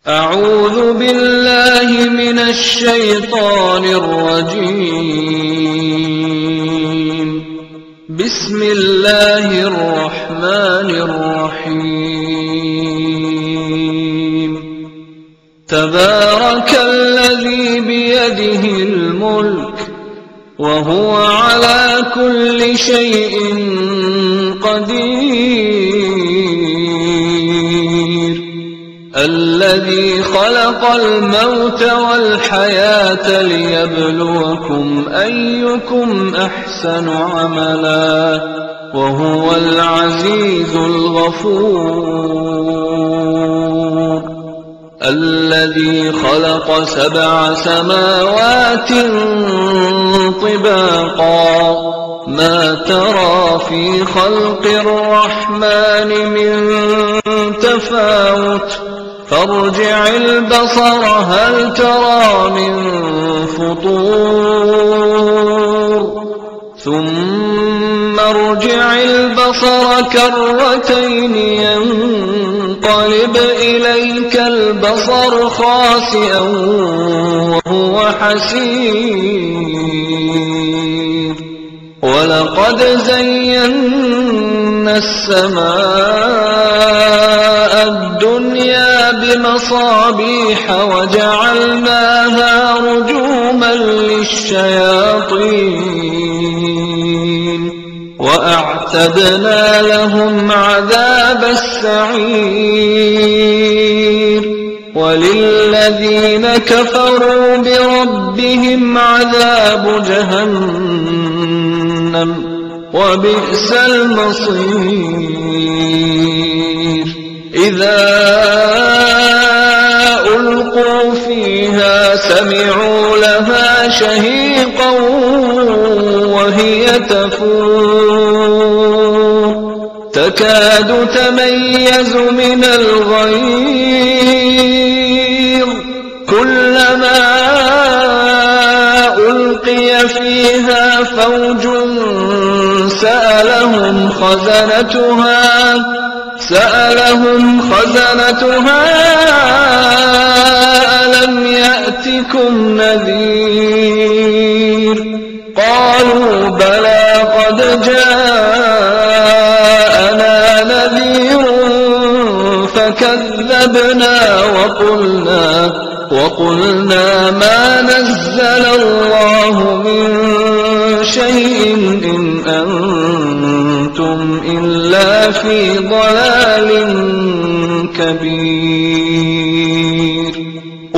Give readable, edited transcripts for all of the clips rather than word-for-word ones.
أعوذ بالله من الشيطان الرجيم. بسم الله الرحمن الرحيم. تبارك الذي بيده الملك وهو على كل شيء قدير. الذي خلق الموت والحياة ليبلوكم أيكم أحسن عملا وهو العزيز الغفور. الذي خلق 7 سماوات طباقا ما ترى في خلق الرحمن من تفاوت فارجع البصر هل ترى من فطور ثم ارجع البصر كرتين ينقلب إليك البصر خاسئا وهو حسير. ولقد زينا السماء الدنيا بمصابيح وجعلناها رجوما للشياطين وأعتدنا لهم عذاب السعير. وللذين كفروا بربهم عذاب جهنم وبئس المصير. إذا ألقوا فيها سمعوا لها شهيقا وهي تفور تكاد تميز من الغيظ كلما ألقي فيها فوج سألهم خزنتها ألم يأتكم نذير قالوا بلى قد جاءنا نذير فكذبنا وقلنا ما نزل الله من شيء إن أنتم إلا في ضلال كبير.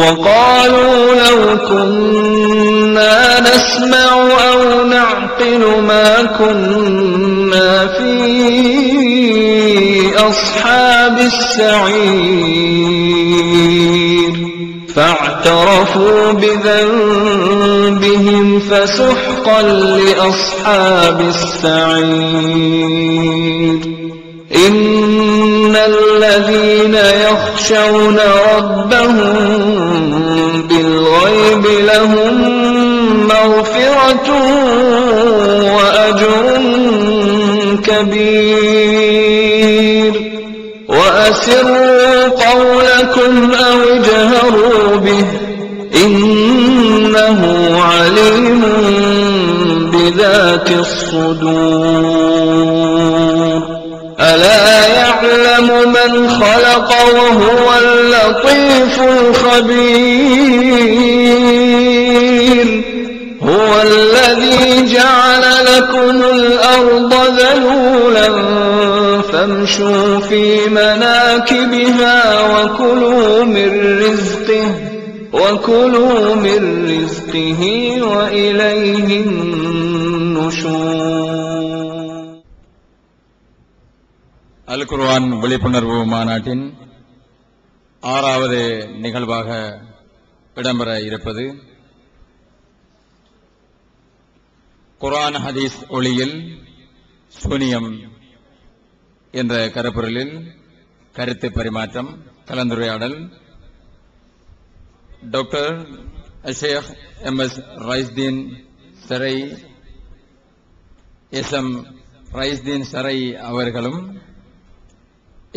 وقالوا لو كنا نسمع أو نعقل ما كنا في أصحاب السعير. فاعترفوا بذنبهم فسحقا لأصحاب السعير. إن الذين يخشون ربهم بالغيب لهم مغفرة وأجر كبير. وأسروا قولكم أو اجهروا به إنه عليم بذات الصدور. ألا يعلم من خلق وهو اللطيف الخبير. هو الذي جعل لكم الأرض ذلولا فامشوا في مناكبها وكلوا من رزقه وإليه النشور. அல் குர்ஆன் விழிப்புணர்வு மாநாட்டின் 6வது நிகழ்வாக இடம்பெற இருப்பது குர்ஆன் ஹதீஸ் ஒளியில் சூனியம் என்ற கருப்பொருளில் கருத்து பரிமாற்றம் கலந்துரையாடல். டாக்டர் ஷேக் எம்.எஸ். ரைஸ்தீன் சரை எஸ்.எம். ரைஸ்தீன் சரை அவர்களும்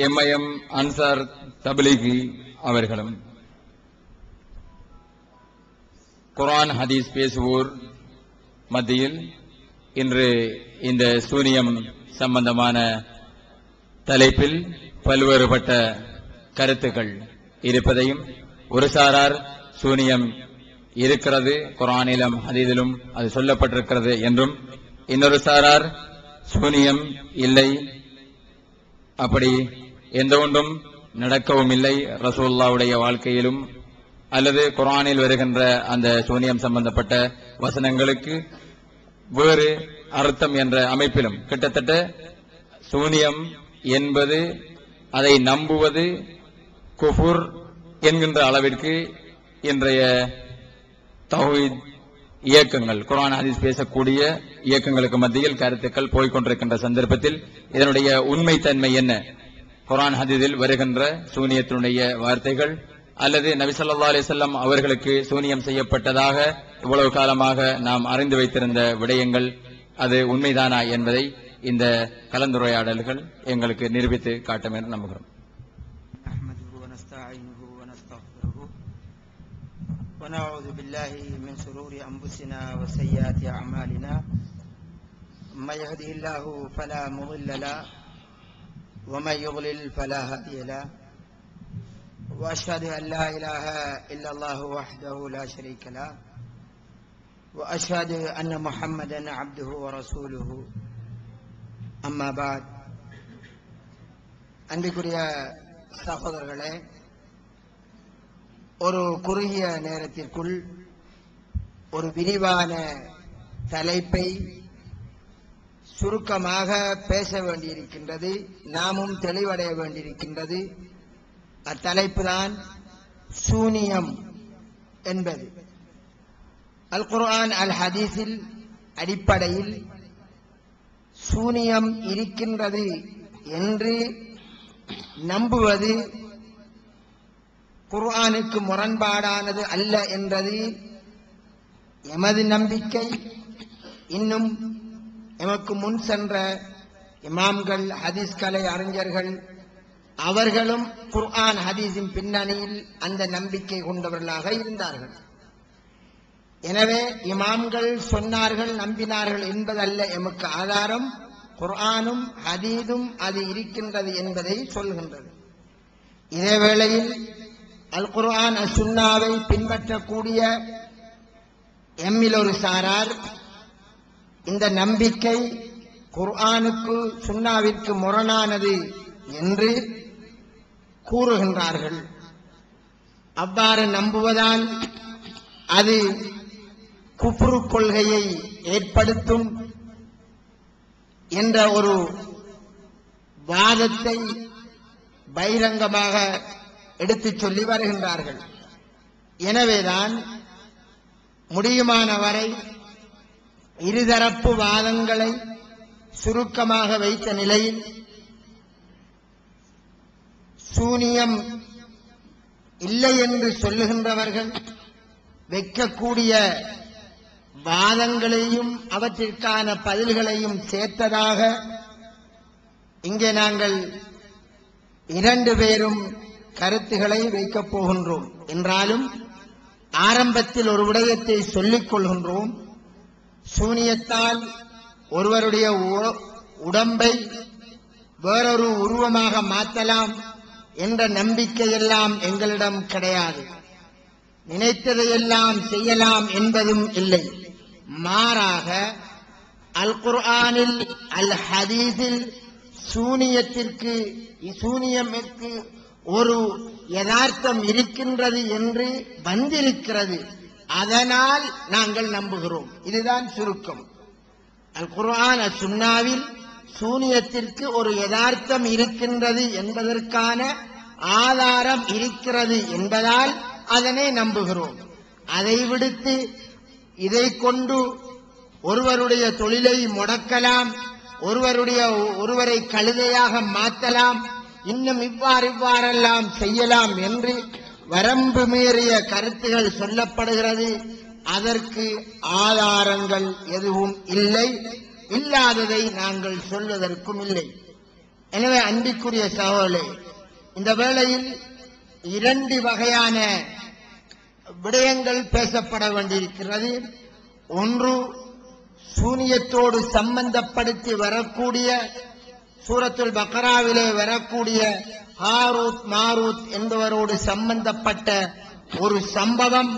எம்.ஐ.எம். அன்சார் தப்லீகி அவர்களும் குர்ஆன் ஹதீஸ் பேசுவோர் மத்தியில் இன்று இந்த சூனியம் சம்பந்தமான தலைப்பில் பல்வேறுபட்ட கருத்துக்கள் இருப்பதையும், ஒரு சாரார் சூனியம் இருக்கிறது, குர்ஆனிலும் ஹதீஸிலும் அது சொல்லப்பட்டிருக்கிறது என்றும், இன்னொரு சாரார் சூனியம் இல்லை, அப்படி எந்த ஒன்றும் நடக்கவும் இல்லை, ரசூலுல்லாஹ்வுடைய வாழ்க்கையிலும் அல்லது குர்ஆனில் வருகின்ற அந்த சூனியம் சம்பந்தப்பட்ட வசனங்களுக்கு வேறு அர்த்தம் என்ற அமைப்பிலும் கிட்டத்தட்ட சூனியம் என்பது அதை நம்புவது குஃபுர் என்கின்ற அளவிற்கு இன்றைய தௌஹீத் இயக்கங்கள், குர்ஆன் ஹதீஸ் பேசக்கூடிய இயக்கங்களுக்கு மத்தியில் கருத்துக்கள் போய்கொண்டிருக்கின்ற சந்தர்ப்பத்தில் இதனுடைய உண்மைத்தன்மை என்ன? குர்ஆன் ஹதீஸில் வருகின்ற சூனியத்தினுடைய வார்த்தைகள் அல்லது நபி ஸல்லல்லாஹு அலைஹி வஸல்லம் அவர்களுக்கு சூனியம் செய்யப்பட்டதாக இவ்வளவு காலமாக நாம் அறிந்து வைத்திருந்த விடயங்கள் அது உண்மைதானா என்பதை இந்த கலந்துரையாடல்கள் எங்களுக்கு நிரூபித்து காட்டும் என்று நம்புகிறோம். ونعوذ بالله من شرور أنفسنا وسيئات أعمالنا من يهده الله فلا مضل له ومن يضلل فلا هادي له وأشهد أن لا إله إلا الله وحده لا شريك له وأشهد أن محمدا عبده ورسوله أما بعد. அன்பிற்குரிய சகோதரர்களே, ஒரு குறுகிய நேரத்திற்குள் ஒரு விரிவான தலைப்பை சுருக்கமாக பேச வேண்டியிருக்கின்றது, நாமும் தெளிவடைய வேண்டியிருக்கின்றது. அத்தலைப்பு தான் சூனியம் என்பது. அல் குர்ஆன் அல் ஹதீஸில் அடிப்படையில் சூனியம் இருக்கின்றது என்று நம்புவது குர்ஆனுக்கு முரண்பாடானது அல்ல என்றது எமது நம்பிக்கை. இன்னும் எமக்கு முன் சென்ற இமாம்கள், ஹதீஸ் கலை அறிஞர்கள் அவர்களும் குர்ஆன் ஹதீஸின் பின்னணியில் அந்த நம்பிக்கை கொண்டவர்களாக இருந்தார்கள். எனவே இமாம்கள் சொன்னார்கள், நம்பினார்கள் என்பதல்ல எமக்கு ஆதாரம். குர்ஆனும் ஹதீஸும் அது இருக்கின்றது என்பதை சொல்கின்றது. இதே வேளையில் அல் குர்ஆன் சுன்னாவை பின்பற்றக்கூடிய எம்மில் ஒரு சாரார் இந்த நம்பிக்கை குர்ஆனுக்கு சுன்னாவிற்கு முரணானது என்று கூறுகின்றார்கள். அவ்வாறு நம்புவதால் அது குஃப்ரு கொள்கையை ஏற்படுத்தும் என்ற ஒரு வாதத்தை பகிரங்கமாக எடுத்துச் சொல்லி வருகின்றார்கள். எனவேதான் முடியுமான வரை இருதரப்பு வாதங்களை சுருக்கமாக வைத்த நிலையில் சூனியம் இல்லை என்று சொல்லுகின்றவர்கள் வைக்கக்கூடிய வாதங்களையும் அவற்றிற்கான பதில்களையும் சேர்த்ததாக இங்கே நாங்கள் இரண்டு பேரும் கருத்துக்களை வைக்கப் போகின்றோம். என்றாலும் ஆரம்பத்தில் ஒரு விடயத்தை சொல்லிக் கொள்கின்றோம். சூனியத்தால் ஒருவருடைய உடம்பை வேறொரு உருவமாக மாற்றலாம் என்ற நம்பிக்கையெல்லாம் எங்களிடம் கிடையாது. நினைத்ததையெல்லாம் செய்யலாம் என்பதும் இல்லை. மாறாக அல் குர்ஆனில் அல் ஹதீஸில் சூனியத்திற்கு ஒரு யதார்த்தம் இருக்கின்றது என்று வந்திருக்கிறது. அதனால் நாங்கள் நம்புகிறோம். இதுதான் சுருக்கம். அல் குர்ஆன் சுன்னாவில் சூனியத்திற்கு ஒரு யதார்த்தம் இருக்கின்றது என்பதற்கான ஆதாரம் இருக்கிறது என்பதால் அதனை நம்புகிறோம். அதை விடுத்து இதை கொண்டு ஒருவருடைய தொழிலை முடக்கலாம், ஒருவரை கழுதையாக மாற்றலாம், இன்னும் இவ்வாறெல்லாம் செய்யலாம் என்று வரம்பு மீறிய கருத்துகள் சொல்லப்படுகிறது. அதற்கு ஆதாரங்கள் எதுவும் இல்லை, இல்லாததை நாங்கள் சொல்வதற்கும் இல்லை. எனவே அன்பிற்குரிய சகோதரர்களே, இந்த வேளையில் இரண்டு வகையான விடயங்கள் பேசப்பட வேண்டியிருக்கிறது. ஒன்று, சூனியத்தோடு சம்பந்தப்படுத்தி வரக்கூடிய சூரத்துல் பக்ராவிலே வரக்கூடிய ஹாரூத் மாரூத் என்பவரோடு சம்பந்தப்பட்ட ஒரு சம்பவம்,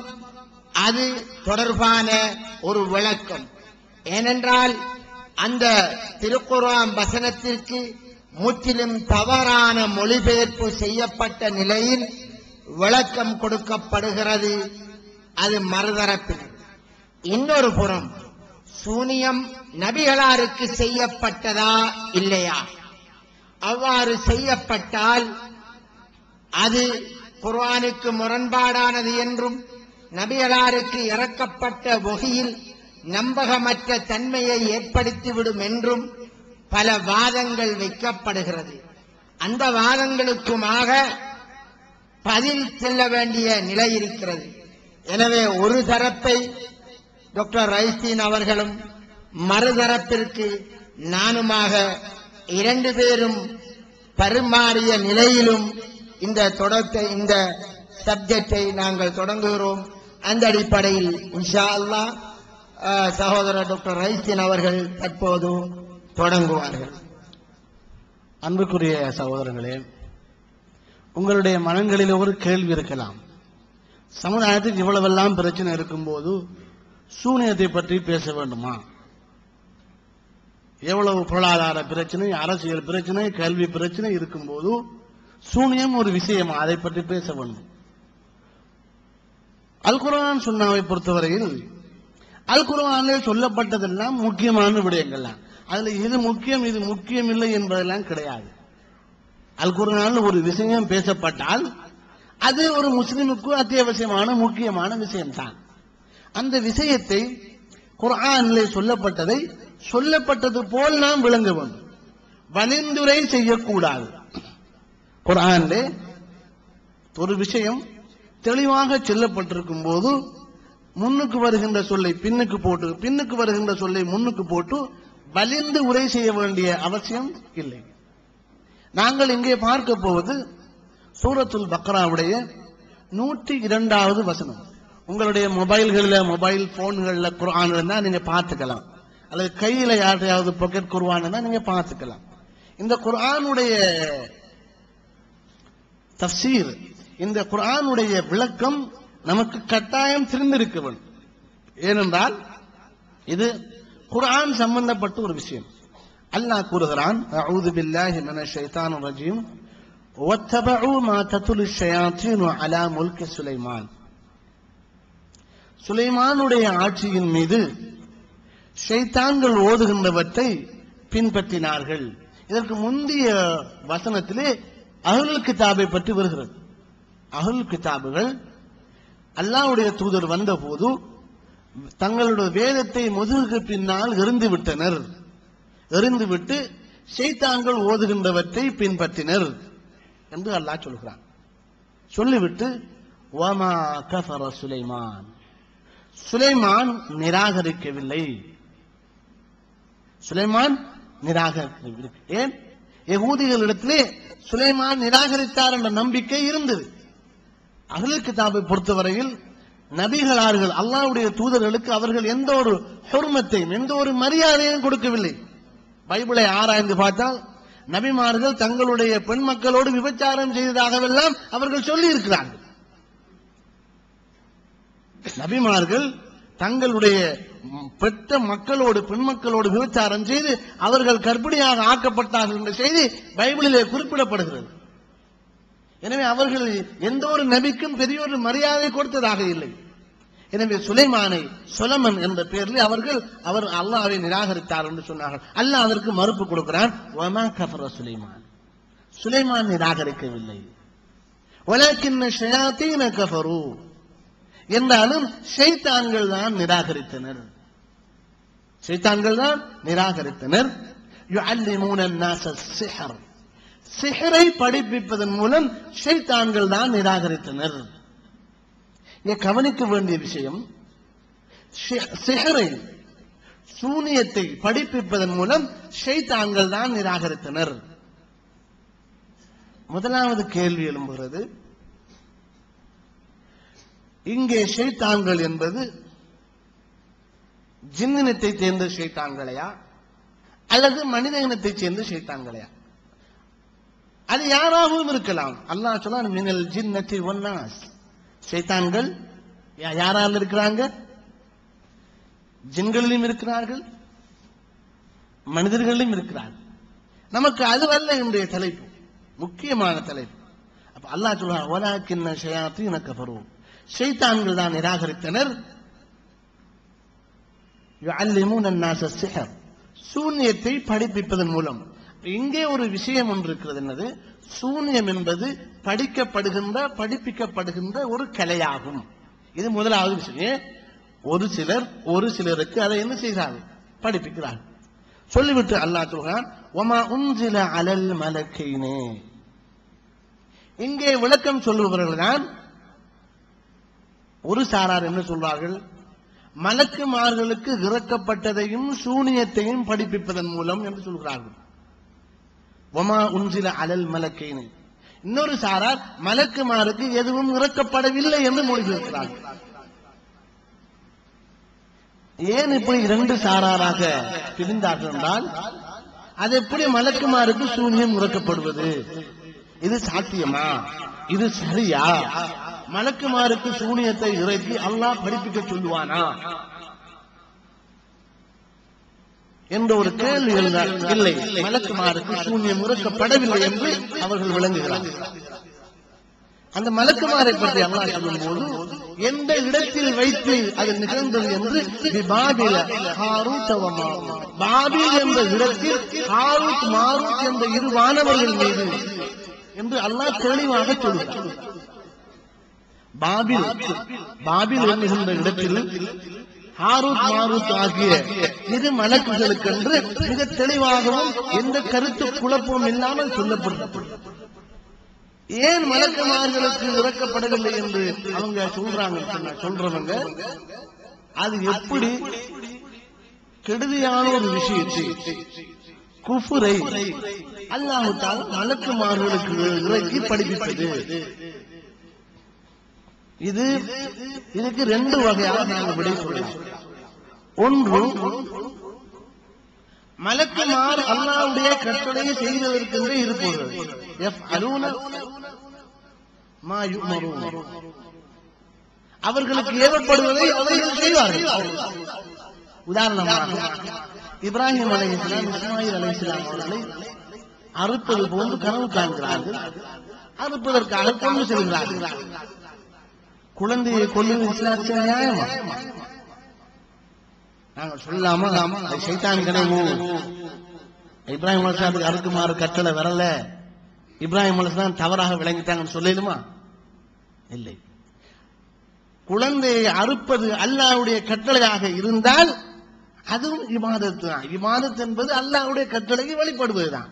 அது தொடர்பான ஒரு விளக்கம். ஏனென்றால் அந்த திருக்குர்ஆன் வசனத்திற்கு முற்றிலும் தவறான மொழிபெயர்ப்பு செய்யப்பட்ட நிலையில் விளக்கம் கொடுக்கப்படுகிறது. அது மறுதரப்பில். இன்னொரு புறம், சூனியம் நபிகளாருக்கு செய்யப்பட்டதா இல்லையா? அவ்வாறு செய்யப்பட்டால் அது குர்ஆனுக்கு முரண்பாடானது என்றும் நபிகளாருக்கு இறக்கப்பட்ட வகையில் நம்பகமற்ற தன்மையை ஏற்படுத்திவிடும் என்றும் பல வாதங்கள் வைக்கப்படுகிறது. அந்த வாதங்களுக்குமாக பதில் செல்ல வேண்டிய நிலை இருக்கிறது. எனவே ஒரு தரப்பை டாக்டர் ரைசீன் அவர்களும் மறுதரப்பிற்கு நானுமாக இரண்டு பேரும் பரிமாறிய நிலையிலும் இந்த சப்ஜெக்டை நாங்கள் தொடங்குகிறோம். அந்த அடிப்படையில் இன்ஷா அல்லாஹ் சகோதரர் டாக்டர் ரைசீன் அவர்கள் தற்போது தொடங்குவார்கள். அன்புக்குரிய சகோதரர்களே, உங்களுடைய மனங்களில் ஒரு கேள்வி இருக்கலாம். சமுதாயத்துக்கு இவ்வளவெல்லாம் பிரச்சனை இருக்கும்போது சூனியத்தை பற்றி பேச வேண்டுமா? எவ்வளவு பொருளாதார பிரச்சனை, அரசியல் பிரச்சனை, கல்வி பிரச்சனை இருக்கும்போது சூனியம் ஒரு விஷயமா? அதை பற்றி பேச வேண்டும். அல் குர்ஆன் சுன்னாவை பொறுத்தவரையில் அல் குர்ஆனில் சொல்லப்பட்டதெல்லாம் முக்கியமான விடயங்கள் தான். அதுல இது முக்கியம் இது முக்கியம் இல்லை என்பதெல்லாம் கிடையாது. அல் குர்ஆனில் ஒரு விஷயம் பேசப்பட்டால் அது ஒரு முஸ்லிமுக்கு அத்தியாவசியமான முக்கியமான விஷயம்தான். அந்த விஷயத்தை குர்ஆனிலே சொல்லப்பட்டதை சொல்லப்பட்டது போல் நாம் விளங்க வேண்டும். வலிந்துரை செய்யக்கூடாது. குர்ஆனிலே ஒரு விஷயம் தெளிவாக சொல்லப்பட்டிருக்கும் போது முன்னுக்கு வருகின்ற சொல்லை பின்னுக்கு போட்டு, பின்னுக்கு வருகின்ற சொல்லை முன்னுக்கு போட்டு வலிந்து உரை செய்ய வேண்டிய அவசியம் இல்லை. நாங்கள் இங்கே பார்க்க போவது சூரத்துல் பக்ராவுடைய 102வது வசனம். உங்களுடைய மொபைல்களில், மொபைல் போன்களில் குர்ஆன் இருந்தா நீங்க பார்த்துக்கலாம், அல்லது கையில யாரையாவது பாக்கெட் குர்ஆன் இருந்தா நீங்க பார்த்துக்கலாம். இந்த குர்ஆனுடைய தஃப்சீர், இந்த குர்ஆனுடைய விளக்கம் நமக்கு கட்டாயம் தெரிந்திருக்க வேண்டும். ஏனென்றால் இது குர்ஆன் சம்பந்தப்பட்ட ஒரு விஷயம். அல்லாஹ் கூறுகிறான், அஊது பில்லாஹி மினஷ் ஷைத்தானிர் ரஜீம், வத்தபஉ மா தத்லு ஷயாத்தீனு அலா முல்கி சுலைமான். சுலைமானுடைய ஆட்சியின் மீது ஷைத்தான்கள் ஓதுகின்றவற்றை பின்பற்றினார்கள். இதற்கு முந்தைய வசனத்திலே அஹ்லுல் கிதாபை பற்றி வருகிறது. அஹ்லுல் கிதாபுகள் அல்லாஹ்வுடைய தூதர் வந்தபோது தங்களுடைய வேதத்தை முதுகுக்கு பின்னால் எறிந்துவிட்டனர். எறிந்துவிட்டு ஷைத்தான்கள் ஓதுகின்றவற்றை பின்பற்றினர் என்று அல்லாஹ் சொல்கிறான். சொல்லிவிட்டு வமா கஃபர சுலைமான், சுலைமான் நிராகரிக்கவில்லை. சுலைமான் நிராகரிக்கவில்லை. ஏன்? யகூதிகளிடத்திலே சுலைமான் நிராகரித்தார் என்ற நம்பிக்கை இருந்தது. அஹ்லுல் கிதாபை பொறுத்தவரையில் நபிகளார்கள் அல்லாஹ்வுடைய தூதர்களுக்கு அவர்கள் எந்த ஒரு ஹுர்மத்தையும் எந்த ஒரு மரியாதையும் கொடுக்கவில்லை. பைபிளை ஆராய்ந்து பார்த்தால் நபிமார்கள் தங்களுடைய பெண் மக்களோடு விபச்சாரம் செய்ததாகவெல்லாம் அவர்கள் சொல்லி இருக்கிறார்கள். நபிமார்கள் தங்களுடைய பெற்ற மக்களோடு பெண் மக்களோடு விபச்சாரம் செய்து அவர்கள் கர்ப்பிணியாக ஆக்கப்பட்டார்கள் என்ற செய்தி பைபிளிலே குறிப்பிடப்படுகிறது. எனவே அவர்கள் எந்த ஒரு நபிக்கும் பெரிய ஒரு மரியாதை கொடுத்ததாக இல்லை. எனவே சுலைமானை சொலமன் என்ற பெயரில் அவர் அல்லாஹ்வை நிராகரித்தார் என்று சொன்னார்கள். அல்லாஹ் அதற்கு மறுப்பு கொடுக்கிறான், வமா கஃபர சுலைமான், சுலைமான் நிராகரிக்கவில்லை. வலக்கின்ன ஷயாத்தீன கஃபரு, என்றாலும் ஷைத்தான்கள் தான் நிராகரித்தனர். ஷைத்தான்கள் தான் நிராகரித்தனர். யுஅல்லிமூன அன்-நாஸ ஸிஹர், சிஹரை படிப்பிப்பதன் மூலம் ஷைத்தான்கள் தான் நிராகரித்தனர். இங்கே கவனிக்க வேண்டிய விஷயம், சிஹரை சூனியத்தை படிப்பிப்பதன் மூலம் ஷைத்தான்கள் தான் நிராகரித்தனர். முதலாவது கேள்வி எழும்புகிறது, இங்கே ஷைத்தான்கள் என்பது ஜின்னினத்தை சேர்ந்த ஷைத்தான்களையா அல்லது மனித இனத்தைச் சேர்ந்த ஷைத்தான்களையா? அது யாராகவும் இருக்கலாம். அல்லாஹ் சொல்றான் மினல் ஜின்னத்தி வன்னாஸ். ஷைத்தான்கள் யாரால் இருக்கிறாங்க? ஜின்களிலும் இருக்கிறார்கள், மனிதர்களிலும் இருக்கிறார்கள். நமக்கு அதுவல்ல இன்றைய தலைப்பு, முக்கியமான தலைப்பு. அப்ப அல்லாஹ் சொல்றான் வலாக்கின்ன ஷயாத்தீன கஃபரு. ஷைத்தான்கள் தான் நிராகரித்தனர். யுஅல்லிமூன அன்-நாஸ ஸிஹர். சூன்யத்தை படிப்பிப்பதன் மூலம். இங்கே ஒரு விஷயம் ஒன்று இருக்கிறது. என்னது? சூன்யம் என்பது படிப்பிக்கப்படுகின்ற ஒரு கலையாகும். இது முதலாவது விஷயம். ஒரு சிலருக்கு அதை என்ன செய்கிறார்கள்? படிப்பிக்கிறார்கள். சொல்லிவிட்டு அல்லாஹ் சொல்றான் வமா உன்சில அலல் மலக்கைனே. இங்கே விளக்கம் சொல்லுபவர்கள் தான் ஒரு சாரார் என்ன சொல்வார்கள்? மலக்குமார்களுக்கு இறக்கப்பட்டதையும் சூனியத்தையும் படிப்பிப்பதன் மூலம் என்று சொல்கிறார்கள். வமா உன்சில அலல் மலக்கைனே. இன்னொரு சாரார் மலக்குமாருக்கு எதுவும் இறக்கப்படவில்லை என்று மொழிபெயர்க்கிறார்கள். ஏன் இப்படி இரண்டு சாராராக பிரிந்தார்கள் என்றால், அது எப்படி மலக்குமாருக்கு சூன்யம் இறக்கப்படுவது? இது சாத்தியமா? இது சரியா? மலக்குமாருக்கு சூனியத்தை இறக்கி அல்லாஹ் படிப்பிக்க சொல்லுவானா என்ற ஒரு கேள்வி எழுந்தால், இல்லை, மலக்குமாருக்கு சூன்யம் இறக்கப்படவில்லை என்று அவர்கள் விளங்குகிறார்கள். அந்த மலக்குமாரை பற்றி அல்லாஹ் சொல்லும்போது எந்த இடத்தில் வைத்து அது நிகழ்ந்தது என்று பாபில் என்ற இடத்தில் ஹாரூத் மாரூத் என்ற இரு வானவர்கள் மீது என்று அல்லாஹ் தெளிவாக சொல்கிறார். பாபில் என்கின்ற இடத்தில் ஹாரூத் மாரூத் ஆகிய இரு மலக்குகளுக்கென்று மிக தெளிவாகவும் எந்த கருத்து குழப்பமும் இல்லாமல் சொல்லப்பட்டது. ஏன் மலக்குமார்களுக்கு இறக்கப்படவில்லை என்று அவங்க சொல்றவங்க, அது எப்படி கெடுதியான ஒரு விஷயத்தை, குஃபுரை அல்லாஹ் தஆலா மலக்குமார்களுக்கு இறக்கி படிப்பித்தது. இதுக்கு ரெண்டு வகையாக நாங்கள் விடை சொல்லலாம். ஒன்று, மலக்குமார் அல்லாஹ்வுடைய கட்டளையை செய்வதற்கென்றே இருப்பவர்கள். அவர்களுக்கு ஏவப்படுவதை அவர்கள் செய்வார்கள். உதாரணமாக இப்ராஹிம் அலைஹிஸ்ஸலாம் இஸ்மாயில் அலைஹிஸ்ஸலாம் அவர்களை அறுப்பது போன்று கனவு காண்கிறார்கள். அறுப்பதற்காக கொண்டு செல்கிறார்கள். குழந்தையை கொல்லுவது இஸ்லாத்தில் நியாயமா? நாங்கள் சொல்லாம சைத்தான் கனவு, இப்ராஹிம் அலைஹிஸ்ஸலாத்துக்கு அறுக்குமாறு கட்டளை வரல, இப்ராஹிம் அலைஹிஸ்ஸலாம் தவறாக விளங்கிட்டாங்கன்னு சொல்லிடுமா? இல்லை. குழந்தையை அறுப்பது அல்லாஹ்வுடைய கட்டளையாக இருந்தால் அதுவும் இபாதத் தான். இபாதத் என்பது அல்லாஹ்வுடைய கட்டளைக்கு வழிபடுவதுதான்.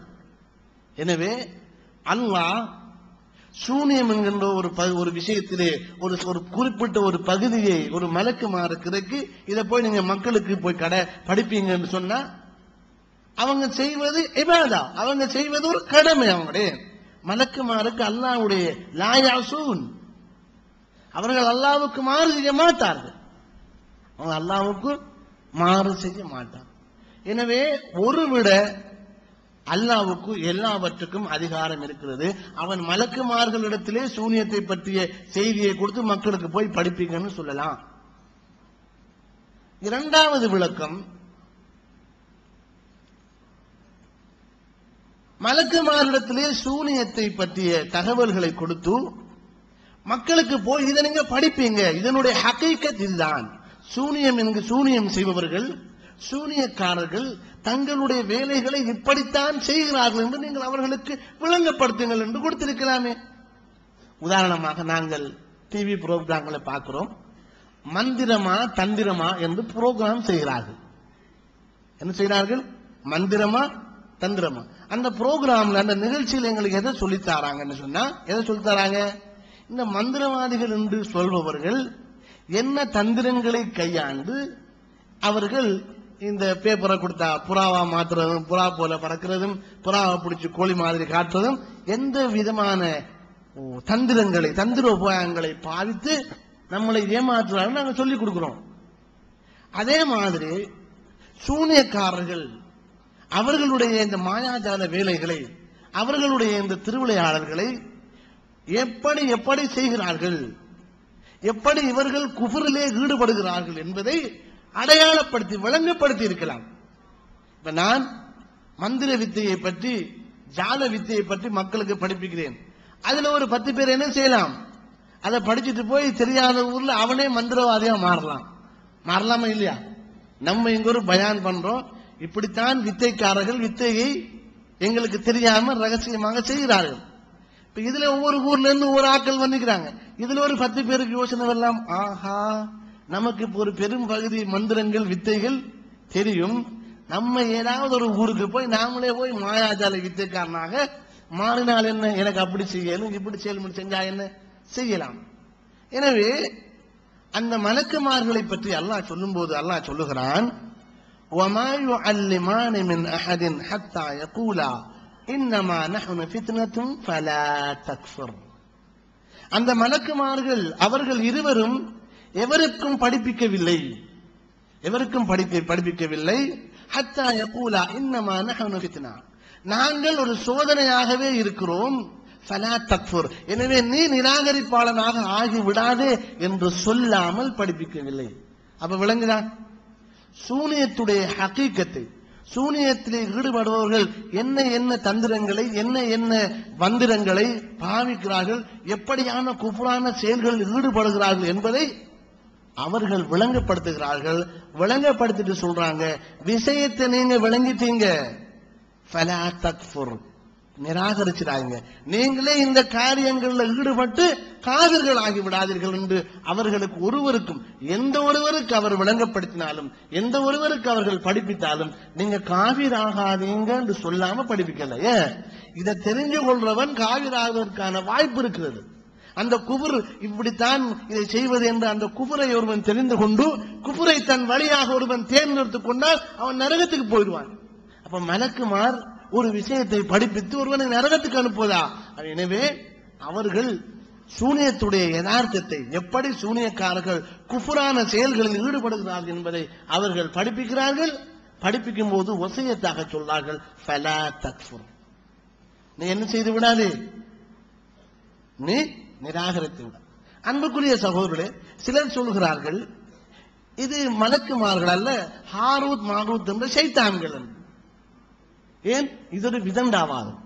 எனவே அல்லாஹ் சூனியம் என்கின்ற ஒரு விஷயத்திலே ஒரு குறிப்பிட்ட ஒரு பகுதியை ஒரு மலக்குமாருக்கு இதை போய் நீங்க மக்களுக்கு போய் படிப்பீங்கன்னு சொன்னா அவங்க செய்வது இபாதா, அவங்க செய்வது ஒரு கடமை. அவங்களுடைய மலக்குமாருக்கு அல்லாஹ்வுடைய லா யாசூன், அவர்கள் அல்லாஹ்வுக்கு மாறு செய்ய மாட்டார்கள். அவங்க அல்லாஹ்வுக்கு மாறு செய்ய மாட்டார். எனவே ஒருவிட அல்லாஹ்வுக்கு எல்லாவற்றுக்கும் அதிகாரம் இருக்கிறது. அவன் மலக்குமார்களிடத்திலே சூனியத்தை பற்றிய செய்தியை கொடுத்து மக்களுக்கு போய் படிப்பீங்கன்னு சொல்லலாம். இரண்டாவது விளக்கம், மலக்குமாரிடத்திலே சூனியத்தை பற்றிய தகவல்களை கொடுத்து மக்களுக்கு போய் இதை நீங்க படிப்பீங்க, இதனுடைய ஹகீகத் இதுதான். சூனியம் செய்பவர்கள், சூனியக்காரர்கள் தங்களுடைய வேலைகளை இப்படித்தான் செய்கிறார்கள் என்று நீங்கள் அவர்களுக்கு விளங்கப்படுத்துங்கள் என்று கொடுத்திருக்கலாமே. உதாரணமாக நாங்கள் டிவி புரோகிராம்களை பார்க்கிறோம். மந்திரமா தந்திரமா என்று புரோகிராம் செய்கிறார்கள். என்ன செய்கிறார்கள்? மந்திரமா தந்திரமா. அந்த புரோகிராம்ல, அந்த நிகழ்ச்சியில் எங்களுக்கு எதை சொல்லித்தாராங்கன்னு சொன்னா, எதை சொல்லித்தாராங்க? இந்த மந்திரவாதிகள் என்று சொல்பவர்கள் என்ன தந்திரங்களை கையாண்டு அவர்கள் இந்த பேப்பரை கொடுத்தா புறாவா மாத்துறதும், புறா போல பறக்கிறதும், புறாவை பிடிச்சி கோழி மாதிரி காட்டுறதும், எந்த விதமான தந்திரோபாயங்களை பாவித்து நம்மளை ஏமாற்றுறார்கள் நாங்க சொல்லிக் கொடுக்கிறோம். அதே மாதிரி சூனியக்காரர்கள் அவர்களுடைய இந்த மாயாஜால வேலைகளை, அவர்களுடைய இந்த திருவிளையாடல்களை எப்படி எப்படி செய்கிறார்கள், எப்படி இவர்கள் குஃப்ரிலே ஈடுபடுகிறார்கள் என்பதை அடையாளப்படுத்தி விளங்கப்படுத்தி இருக்கலாம். இப்ப நான் மந்திர வித்தையை பற்றி, ஜால வித்தையை பற்றி மக்களுக்கு படிப்பிக்கிறேன். அதுல ஒரு 10 பேர் என்ன செய்யலாம், அதை படிச்சுட்டு போய் தெரியாத ஊர்ல அவனே மந்திரவாதியா மாறலாமா இல்லையா? நம்ம இங்க ஒரு பயான் பண்றோம், இப்படித்தான் வித்தைக்காரர்கள் வித்தையை எங்களுக்கு தெரியாம ரகசியமாக செய்கிறார்கள். இப்ப இதுல ஒவ்வொரு ஊர்ல இருந்து ஒரு ஆட்கள் வந்துக்கிறாங்க. இதுல ஒரு 10 பேருக்கு யோசனை வரலாம், ஆஹா நமக்கு இப்போ ஒரு பெரும் பகுதி மந்திரங்கள் வித்தைகள் தெரியும், நம்ம ஏதாவது ஒரு ஊருக்கு போய் நாமளே போய் மாயாஜால வித்தைக்காரனாக மாறினால் என்ன, எனக்கு அப்படி செய்யணும் இப்படி செய்யணும், செஞ்சா என்ன செய்யலாம். எனவே அந்த மலக்குமார்களை பற்றி அல்லாஹ் சொல்லும் போது அல்லாஹ் சொல்லுகிறான், وَمَا يُعَلِّمَانِ مِنْ أَحَدٍ حَتَّى يَقُولَا إِنَّمَا نَحْنُ فِتْنَةٌ فَلَا تَكْفُرْ. அந்த மலக்குமார்கள் அவர்கள் இருவரும் எவருக்கும் படிப்பிக்கவில்லை. ஹத்தா யகூலா இன்னமா நஹ்னு ஃபித்னா, நாங்கள் ஒரு சோதனையாகவே இருக்கிறோம். ஃபலா தக்ஃபுர், எனவே நீ நிராகரிப்பாளனாக ஆகி விடாதே என்று சொல்லாமல் படிப்பிக்கவில்லை. அப்ப விளங்குதா சூனியத்துடைய ஹகீகத்தை, சூனியத்திலே ஈடுபடுபவர்கள் என்ன என்ன தந்திரங்களை என்ன மந்திரங்களை பாவிக்கிறார்கள், எப்படியான குஃப்ரான செயல்களில் ஈடுபடுகிறார்கள் என்பதை அவர்கள் விளங்கப்படுத்துகிறார்கள். விளங்கப்படுத்திட்டு சொல்றாங்க, விஷயத்தை நீங்க விளங்கிட்டீங்க, ஃபலா தக்ஃபுர், நிராகரிச்சிடாங்க, நீங்களே இந்த காரியங்கள்ல ஈடுபட்டு காவிர்கள் ஆகி விடாதீர்கள் என்று அவர்களுக்கு ஒருவருக்கும் எந்த ஒருவருக்கு அவர் விளங்கப்படுத்தினாலும் எந்த ஒருவருக்கு அவர்கள் படிப்பித்தாலும் நீங்க காவிர் ஆகாதீங்க என்று சொல்லாம படிப்பிக்கல. இதை தெரிஞ்சு கொள்றவன் காவிர் ஆவதற்கான வாய்ப்பு இருக்கிறது. அந்த குஃபர் இப்படித்தான் இதை செய்வது என்று அந்த குஃபரை ஒருவன் தெரிந்து கொண்டு குஃபரை தன் வழியாக ஒருவன் தேர்ந்தெடுத்துக் கொண்டால் அவன் நரகத்துக்கு போயிடுவான். அப்ப மலக்குமார் ஒரு விஷயத்தை படிப்பித்து ஒருவனை நரகத்துக்கு அனுப்புவதா? எனவே அவர்கள் சூனியத்துடைய யதார்த்தத்தை, எப்படி சூனியக்காரர்கள் குஃபரான செயல்களில் ஈடுபடுகிறார்கள் என்பதை அவர்கள் படிப்பிக்கிறார்கள். படிப்பிக்கும் போது வசியத்தாக சொல்றார்கள், ஃபலா தக்ஃபுர், நீ என்ன செய்து விடாதே, நீ நிராகரித்து விட. அன்புக்குரிய சகோதரர்களே, சிலர் சொல்கிறார்கள் இது மலக்குமார்கள் அல்ல, ஹாரூத் மாரூத் என்ற ஷைத்தான்கள். ஏன் இது ஒரு விதண்டாவாதம்?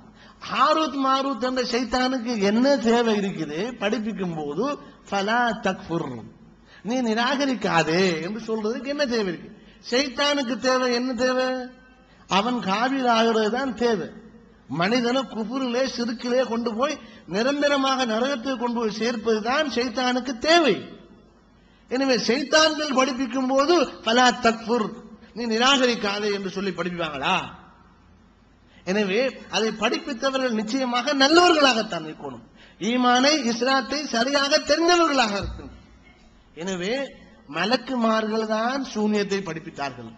ஹாரூத் மாரூத் என்ற ஷைத்தானுக்கு என்ன தேவை இருக்குது? படிப்பிக்கும் போது ஃபலா தக்ஃபுர், நீ நிராகரிக்காதே என்று சொல்றதுக்கு என்ன தேவை இருக்கு? ஷைத்தானுக்கு தேவை என்ன தேவை? அவன் காவிர் ஆகிறது தான் தேவை. மனிதனை குஃபுரிலே சிறுக்கிலே கொண்டு போய் நிரந்தரமாக நரகத்தில் கொண்டு போய் சேர்ப்பதுதான் ஷைத்தானுக்கு தேவை. எனவே ஷைத்தான்கள் படிப்பிக்கும் போது ஃபலா தக்ஃபுர், நீ நிராகரிக்காதே என்று சொல்லி படிப்பாங்களா? எனவே அதை படிப்பித்தவர்கள் நிச்சயமாக நல்லவர்களாகத்தான் இருக்கணும், ஈமானை இஸ்லாத்தை சரியாக தெரிந்தவர்களாக இருக்கணும். எனவே மலக்குமார்கள் தான் சூனியத்தை படிப்பித்தார்கள்.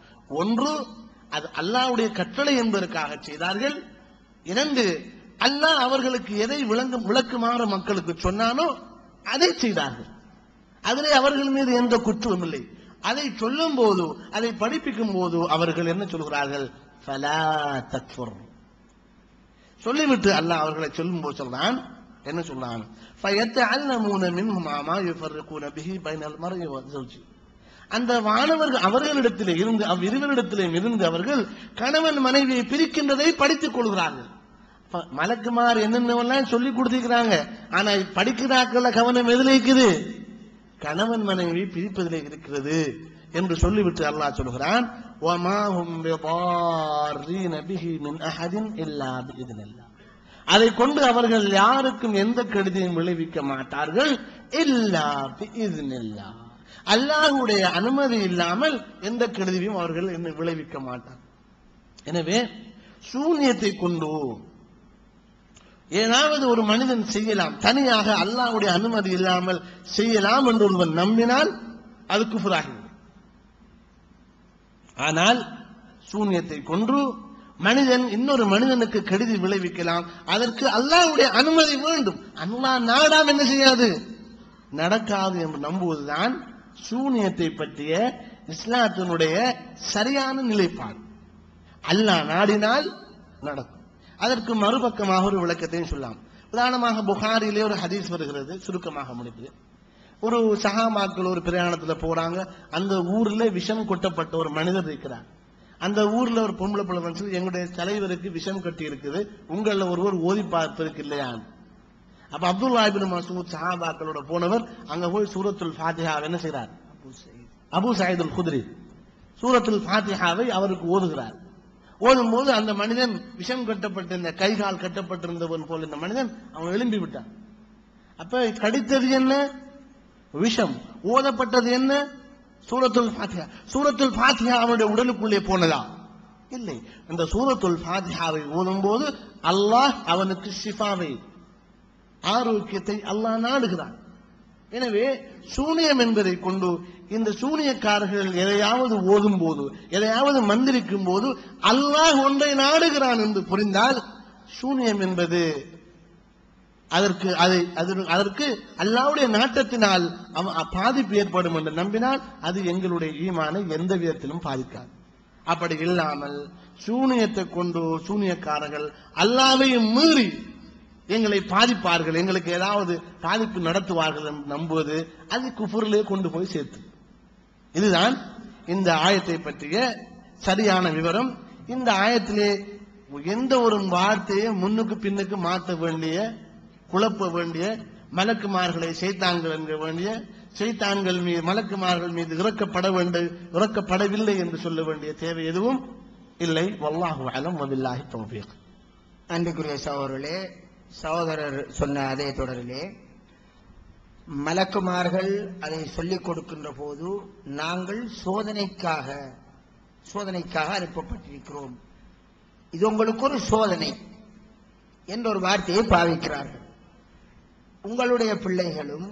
ஒன்று, அது அல்லாஹ்வுடைய கட்டளை என்பதற்காக செய்தார்கள். 2, அல்லாஹ் அவர்களுக்கு எதை விளக்குமாறு மக்களுக்கு சொன்னானோ அதை செய்தார்கள். அதிலே அவர்கள் மீது எந்த குற்றமும் இல்லை. அதை சொல்லும் போது, அதை படிப்பிக்கும் போது அவர்கள் என்ன சொல்கிறார்கள்? ஃபலா தக்ஃபுர். சொல்லிவிட்டு அல்லாஹ் அவர்களை சொல்லும் போது சொல்றான், என்ன சொல்றான்? ஃபயத்தஅல்லமூன மின்ஹுமா மா யுஃபர்ரிகூன பிஹி பைனல் மர்இ வஸௌஜி. அந்த வானவர்கள் அவர்களிடத்திலே இருந்து, அவ்விருவரிடத்திலே இருந்து அவர்கள் கணவன் மனைவியை பிரிக்கின்றதை படித்துக் கொள்கிறார்கள். மலக்குமார் என்னென்னவெல்லாம் சொல்லி கொடுத்திருக்கிறாங்க. ஆனா படிக்கிறாக்கள கவனம் எதில் இருக்குது? கணவன் மனைவி பிரிப்பதிலே இருக்கிறது என்று சொல்லிவிட்டு அல்லாஹ் சொல்கிறான், வமா ஹும் பிதார்ரீன பிஹி மின் அஹதின் இல்லா பிஇذنில்லாஹ். அதை கொண்டு அவர்கள் யாருக்கும் எந்த கெடுதியும் விளைவிக்க மாட்டார்கள், இல்லா பிஇذنில்லாஹ், அல்லாஹ்வுடைய அனுமதி இல்லாமல் எந்த கெடுதியும் அவர்கள் விளைவிக்க மாட்டார்கள். எனவே சூனியத்தை கொண்டு ஏதாவது ஒரு மனிதன் செய்யலாம், தனியாக அல்லாஹ்வுடைய அனுமதி இல்லாமல் செய்யலாம் என்று ஒருவன் நம்பினால் அது குஃப்ராகிவிடும். ஆனால் சூனியத்தை கொண்டு மனிதன் இன்னொரு மனிதனுக்கு கெடுதி விளைவிக்கலாம், அதற்கு அல்லாஹ்வுடைய அனுமதி வேண்டும். அல்லாஹ் நாடாம் என்ன செய்யாது, நடக்காது என்று நம்புவதுதான் சூனியத்தை பற்றிய இஸ்லாத்தினுடைய சரியான நிலைப்பாடு. அல்லாஹ் நாடினால் நடக்கும். அதற்கு மறுபக்கமாக ஒரு விளக்கத்தையும் சொல்லலாம். உதாரணமாக புகாரிலே ஒரு ஹதீஸ் வருகிறது, சுருக்கமாக முடிப்பு. ஒரு சஹாபாக்கள் ஒரு பிரயாணத்துல போறாங்க. அந்த ஊர்ல விஷம் கொட்டப்பட்ட ஒரு மனிதர் இருக்கிறார். அந்த ஊர்ல ஒரு பொம்பளை பிள்ளை வந்து, எங்களுடைய தலைவருக்கு விஷம் கட்டி இருக்குது, உங்கள ஒருவர் ஓதி பார்ப்பதற்கு இல்லையா? அப்ப அப்துல்லா இப்னு மஸ்ஊத் சஹாபாக்களோட போனவர் அங்க போய் சூரத்துல் ஃபாத்திஹா என்ன செய்றார்? அபூ சயீத் அல் குத்ரி சூரத்துல் ஃபாத்திஹாவை அவருக்கு ஓதுகிறார். ஓதும் போது அந்த மனிதன் விஷம் கட்டப்பட்டிருந்த கைகால் கட்டப்பட்டிருந்தவன் போல இந்த மனிதன் அவன் எழும்பி விட்டான். அப்ப கடித்தது என்ன? விஷம். ஓதப்பட்டது என்ன? சூரத்துல் ஃபாத்திஹா. சூரத்துல் ஃபாத்திஹா அவனுடைய உடலுக்குள்ளே போனதா? இல்லை. அந்த சூரத்துல் ஃபாத்திஹாவை ஓதும் போது அல்லாஹ் அவனுக்கு ஷிஃபாவை, ஆரோக்கியத்தை அல்லாஹ் நாடுகிறான். எனவே சூனியம் என்பதை கொண்டு இந்த சூனியக்காரர்கள் எதையாவது ஓதும் போது, எதையாவது மந்திரிக்கும் போது அல்லாஹ் ஒன்றை நாடுகிறான் என்று புரிந்தால் சூனியம் என்பது அதற்கு அல்லாஹ்வுடைய நாட்டத்தினால் பாதிப்பு ஏற்படும் என்று நம்பினால் அது எங்களுடைய ஈமானை எந்த விதத்திலும் பாதிக்காது. அப்படி இல்லாமல் சூனியத்தை கொண்டு சூனியக்காரர்கள் அல்லாஹ்வையும் மீறி எங்களை பாதிப்பார்கள், எங்களுக்கு ஏதாவது பாதிப்பு நடத்துவார்கள் என்று நம்புவது அது குஃப்ரிலே கொண்டு போய் சேர்த்து. இதுதான் இந்த ஆயத்தை பற்றிய சரியான விவரம். இந்த ஆயத்திலே எந்த ஒரு வார்த்தையை முன்னுக்கு பின்னுக்கு மாற்ற வேண்டிய, குழப்ப வேண்டிய, மலக்குமார்களை சைத்தான்கள் என்க வேண்டிய, சைத்தான்கள் மீது மலக்குமார்கள் மீது இறக்கப்படவில்லை என்று சொல்ல வேண்டிய தேவை எதுவும் இல்லை. வல்லாஹு அலம் வபில்லாஹி தௌஃபீக். அன்புக்குரிய சகோதரர்களே, சகோதரர் சொன்ன அதே தொடரிலே மலக்குமார்கள் அதை சொல்லிக் கொடுக்கின்ற போது நாங்கள் சோதனைக்காக அனுப்பப்பட்டிருக்கிறோம், இது உங்களுக்கு ஒரு சோதனை என்ற ஒரு வார்த்தையை பாவிக்கிறார்கள். உங்களுடைய பிள்ளைகளும்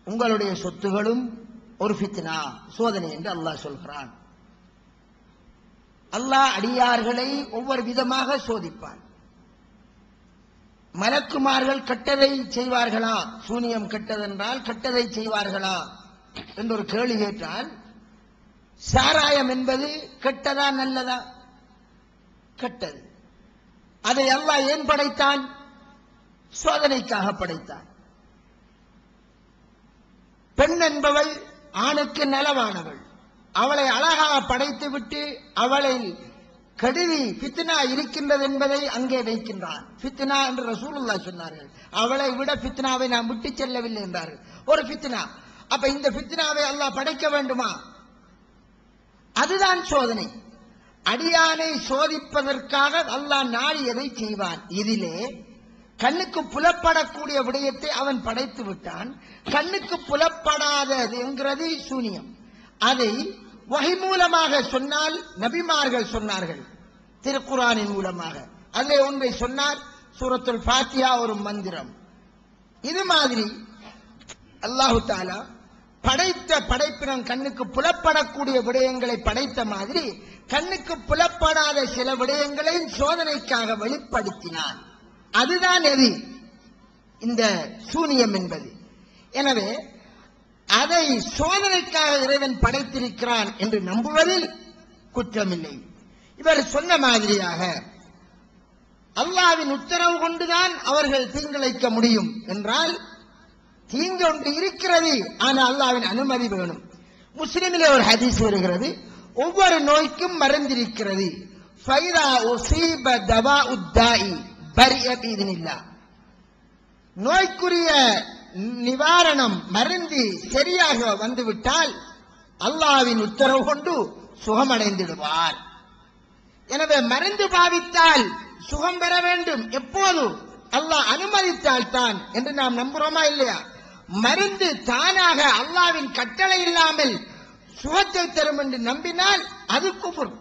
உங்களுடைய சொத்துகளும் ஒரு ஃபித்னா, சோதனை என்று அல்லாஹ் சொல்கிறான். அல்லாஹ் அடியார்களை ஒவ்வொரு விதமாக சோதிப்பான். மலக்குமார்கள் கெட்டதை செய்வார்களா? சூனியம் கெட்டதென்றால் கெட்டதை செய்வார்களா என்று ஒரு கேள்வி கேட்டால், சாராயம் என்பது கெட்டதா நல்லதா? கெட்டது. அதை அல்லாஹ் ஏன் படைத்தான்? சோதனைக்காக படைத்தான். பெண் என்பவள் ஆணுக்கு நலவானவள், அவளை அழகாக படைத்துவிட்டு அவளை கடுவி ஃபித்னா இருக்கின்றது என்பதை அங்கே வைக்கின்றான். ஃபித்னா என்று ரசூலுல்லாஹ் சொன்னார்கள். அவளை விட ஃபித்னாவை நாம் விட்டு செல்லவில்லை என்றார்கள். ஒரு ஃபித்னா. அப்ப இந்த ஃபித்னாவை அல்லாஹ் படைக்க வேண்டுமா? அதுதான் சோதனை. அடியானை சோதிப்பதற்காக அல்லாஹ் நாடியதை செய்வான். இதிலே கண்ணுக்கு புலப்படக்கூடிய விடயத்தை அவன் படைத்து விட்டான். கண்ணுக்கு புலப்படாதது என்கிறது சூனியம். அதை வஹி மூலமாக சொன்னால் நபிமார்கள் சொன்னார்கள், திருக்குர்ஆனின் மூலமாக. அதிலே ஒன்றை சொன்னார், சூரத்துல் ஃபாத்திஹா ஒரு மந்திரம். இது மாதிரி அல்லாஹு தஆலா படைத்த படைப்பினம் கண்ணுக்கு புலப்படக்கூடிய விடயங்களை படைத்த மாதிரி கண்ணுக்கு புலப்படாத சில விடயங்களையும் சோதனைக்காக வெளிப்படுத்தினான். அதுதான் எது? இந்த சூனியம் என்பது. எனவே அதை சோதனைக்காக இறைவன் படைத்திருக்கிறான் என்று நம்புவதில் குற்றமில்லை. இவர் சொன்ன மாதிரியாக அல்லாஹ்வின் உத்தரவு கொண்டுதான் அவர்கள் தீங்கிழைக்க முடியும் என்றால் தீங்கு ஒன்று இருக்கிறது, ஆனால் அல்லாஹ்வின் அனுமதி வேணும். முஸ்லிமிலே ஒரு ஹதீஸ் வருகிறது, ஒவ்வொரு நோய்க்கும் மருந்திருக்கிறது. ஃபைதா உஸீப தவாஉத் தாஇ பரிஅ பிஇذنில்லாஹ். நோய்க்குரிய நிவாரணம் மருந்து சரியாக வந்துவிட்டால் அல்லாஹ்வின் உத்தரவு கொண்டு சுகமடைந்திடுவார். எனவே மருந்து பாவித்தால் சுகம் பெற வேண்டும், எப்போது அல்லாஹ் அனுமதித்தால் தான் என்று நாம் நம்புறோமா இல்லையா? மருந்து தானாக அல்லாஹ்வின் கட்டளை இல்லாமல் சுகத்தை தரும் என்று நம்பினால் அது குஃப்ர்.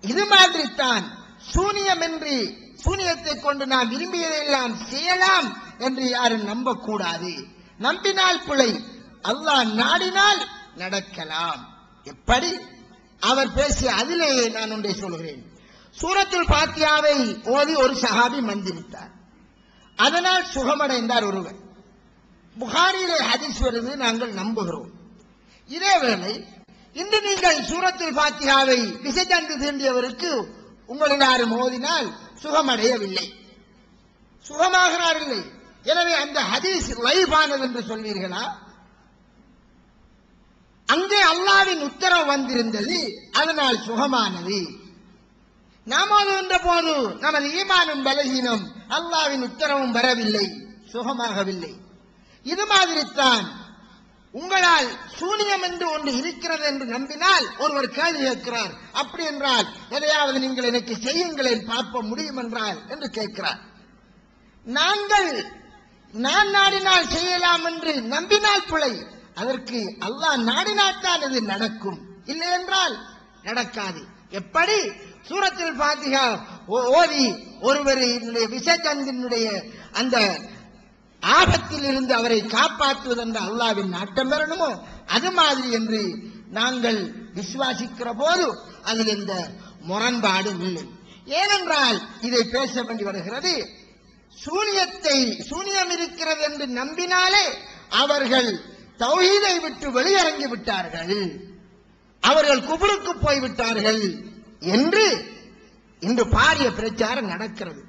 இது மாதிரி தான் சூனியம் என்று சூனியத்தை கொண்டு நாம் விரும்பியதெல்லாம் செய்யலாம் என்று யாரும் நம்பக்கூடாது. நம்பினால் பிழை, அல்லாஹ் நாடினால் நடக்கலாம். எப்படி அவர் பேசிய அதிலேயே நான் ஒன்றை சொல்கிறேன். சூரத்துல் ஃபாத்திஹாவை ஓதி ஒரு சஹாபி மந்திரித்தார், அதனால் சுகமடைந்தார் ஒருவர். புகாரியிலே ஹதீஸ் வருது, நாங்கள் நம்புகிறோம். இதேவேளை இன்று நீங்கள் சூரத்துல் ஃபாத்திஹாவை விசைத்தண்டு தீண்டியவருக்கு உங்களில் யாரும் மோதினால் சுகமடையவில்லை, சுகமாகிறார் இல்லை. எனவே அந்த ஹதீஸ் லைஃபானது என்று சொல்வீர்களா? அங்கே அல்லாவின் உத்தரவு வந்திருந்தது, அதனால் சுகமானது. நாம் ஓதுகின்ற போது நமது ஈமானும் பலகீனம், அல்லாவின் உத்தரவும் வரவில்லை, சுகமாகவில்லை. இது மாதிரித்தான் உங்களால் சூனியம் என்று ஒன்று இருக்கிறது என்று நம்பினால் ஒருவர் கேள்வி கேட்கிறார், அப்படி என்றால் எதையாவது நீங்கள் எனக்கு செய்யுங்களேன் பார்ப்ப முடியும் என்றால் என்று கேட்கிறார். நான் நாடினால் செய்யலாம் என்று நம்பினால் பிழை, அதற்கு அல்லாஹ் நாடினால்தான் இது நடக்கும், இல்லை என்றால் நடக்காது. எப்படி சூரத்துல் ஃபாத்திஹா ஓதி ஒருவருடைய விஷத்தந்தினுடைய அந்த ஆபத்தில் இருந்து அவரை காப்பாற்றுவது என்ற அல்லாஹ்வின் நாட்டம் வரணுமோ அது மாதிரி என்று நாங்கள் விசுவாசிக்கிற போது அதில் எந்த முரண்பாடும் இல்லை. ஏனென்றால் இதை பேச வேண்டி வருகிறது, சூனியம் இருக்கிறது என்று நம்பினாலே அவர்கள் தௌஹீதை விட்டு வெளியிறங்கி விட்டார்கள், அவர்கள் குஃப்ருக்கு போய்விட்டார்கள் என்று இன்று பாரிய பிரச்சாரம் நடக்கிறது.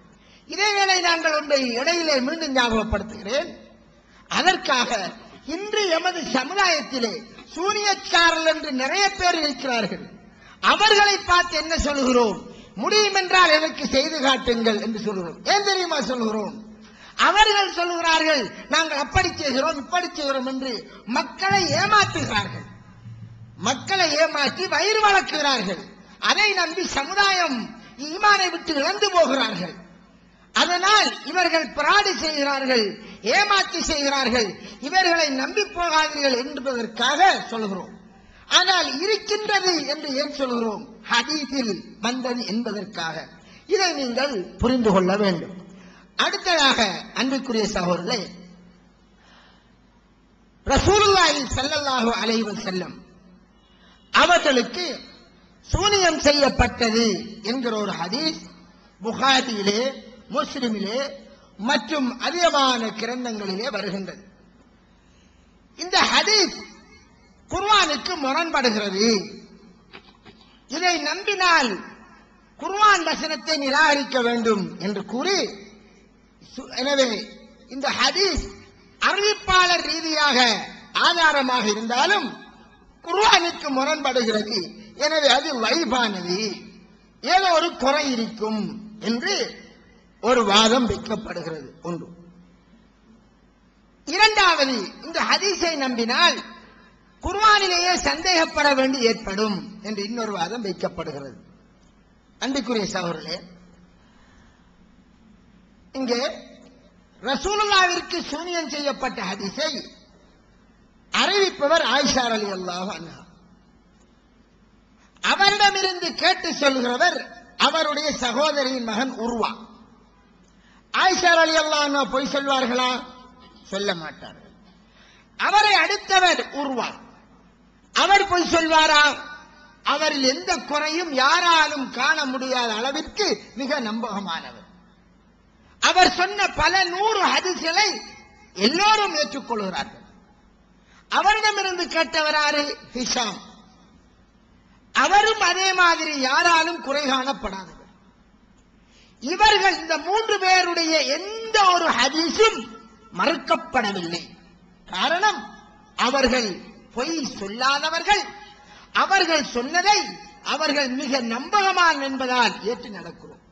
இதேவேளை நாங்கள் ஒன்றை இடையிலே மீண்டும் ஞாபகப்படுத்துகிறேன். அதற்காக இன்று எமது சமுதாயத்திலே சூனியக்காரர்கள் என்று நிறைய பேர் இருக்கிறார்கள். அவர்களை பார்த்து என்ன சொல்கிறோம்? முடியும் என்றால் எனக்கு செய்து காட்டுங்கள் என்று சொல்கிறோம். ஏன் தெரியுமா சொல்கிறோம்? அவர்கள் சொல்கிறார்கள் நாங்கள் அப்படி செய்கிறோம் இப்படி செய்கிறோம் என்று மக்களை ஏமாற்றுகிறார்கள், மக்களை ஏமாற்றி வயிறு வளர்க்கிறார்கள். அதை நம்பி சமுதாயம் ஈமானை விட்டு இழந்து போகிறார்கள். அதனால் இவர்கள் பிராடு செய்கிறார்கள், ஏமாற்றி செய்கிறார்கள். இவர்களை நம்பி போகாதீர்கள் என்பதற்காக சொல்கிறோம். ஆனால் இருக்கின்றது என்று ஏன் சொல்கிறோம்? ஹதீஸில் வந்தது என்பதற்காக. இதை நீங்கள் புரிந்து கொள்ள வேண்டும். அடுத்ததாக அன்பிற்குரிய சகோதரர்களே, ரசூலுல்லாஹி ஸல்லல்லாஹு அலைஹி வஸல்லம் அவர்களுக்கு சூனியம் செய்யப்பட்டது என்கிற ஒரு ஹதீஸ் புகாரியிலே, முஸ்லிமிலே மற்றும் அதிகமான கிரந்தங்களிலே வருகின்றது. இந்த ஹதீஸ் குர்ஆனுக்கு முரண்படுகிறது. இதை நம்பினால் குர்ஆன் வசனத்தை நிராகரிக்க வேண்டும் என்று கூறி, எனவே இந்த ஹதீஸ் அறிவிப்பாளர் ரீதியாக ஆதாரமாக இருந்தாலும் குர்ஆனுக்கு முரண்படுகிறது. எனவே அது லைஃபானது, ஏதோ ஒரு குறை இருக்கும் என்று ஒரு வாதம் வைக்கப்படுகிறது. ஒன்று. இரண்டாவது, இந்த ஹதீஸை நம்பினால் குர்ஆனிலேயே சந்தேகப்பட வேண்டி ஏற்படும் என்று இன்னொரு வாதம் வைக்கப்படுகிறது. அன்பிற்குரிய சகோதரர்களே, இங்கே ரசூலுல்லாஹ்விற்கு சூனியம் செய்யப்பட்ட ஹதீஸை அறிவிப்பவர் ஆயிஷா ரலியல்லாஹு அன்ஹா. அவரிடமிருந்து கேட்டு சொல்கிறவர் அவருடைய சகோதரியின் மகன் உர்வா. ஆயிஷா ரலியல்லாஹு அன்ஹா பொய் சொல்வார்களா? சொல்ல மாட்டார்கள். அவரை அடுத்தவர் உர்வா. அவர் பொய் சொல்வாரா? அவரில் எந்த குறையும் யாராலும் காண முடியாத அளவிற்கு மிக நம்பகமானவர். அவர் சொன்ன பல 100 ஹதீஸ்களை எல்லோரும் ஏற்றுக்கொள்கிறார்கள். அவரிடமிருந்து கேட்டவராறு ஹிஷாம். அவரும் அதே மாதிரி யாராலும் குறை காணப்படாதவர். இவர்கள் இந்த 3 பேருடைய எந்த ஒரு ஹதீஸும் மறுக்கப்படவில்லை. காரணம், அவர்கள் பொய் சொல்லாதவர்கள். அவர்கள் சொன்னதை அவர்கள் மிக நம்பகமான என்பதால் ஏற்று நடக்கிறோம்.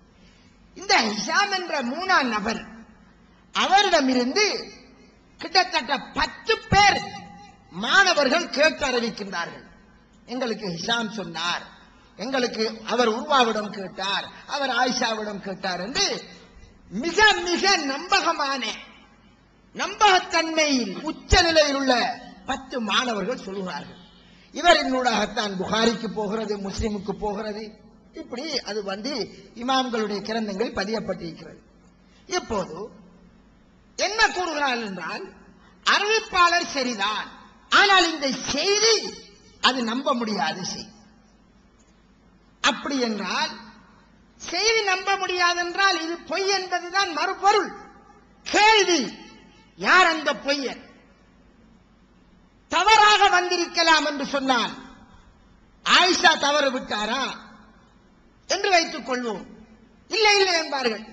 இந்த ஹிஷாம் என்ற 3ஆம் நபர், அவரிடமிருந்து கிட்டத்தட்ட 10 பேர் மாணவர்கள் கேட்டு அறிவிக்கின்றார்கள். எங்களுக்கு ஹிஷாம் சொன்னார், எங்களுக்கு அவர் உர்வாவிடம் கேட்டார், அவர் ஆயிஷாவிடம் கேட்டார் என்று மிக மிக நம்பகமான நம்பகத்தன்மையில் உச்ச நிலையில் உள்ள 10 மாணவர்கள் சொல்கிறார்கள். இவரினூடாகத்தான் புகாரிக்கு போகிறது, முஸ்லிமுக்கு போகிறது. இப்படி அது இமாம்களுடைய கிரந்தங்கள் பதியப்பட்டிருக்கிறது. இப்போது என்ன கூறுகிறார்கள் என்றால், அறிவிப்பாளர் சரிதான், ஆனால் இந்த செய்தி அது நம்ப முடியாத செய்தி. அப்படி என்றால் செய்தி நம்ப முடியாது என்றால் இது பொய் என்பதுதான் மறுபொருள். கேள்வி, யார் அந்த பொய்யர்? வந்திருக்கலாம் என்று சொன்னால் ஆயிஷா தவறு விட்டாரா என்று வைத்துக் கொள்வோம். இல்லை இல்லை என்பார்கள்.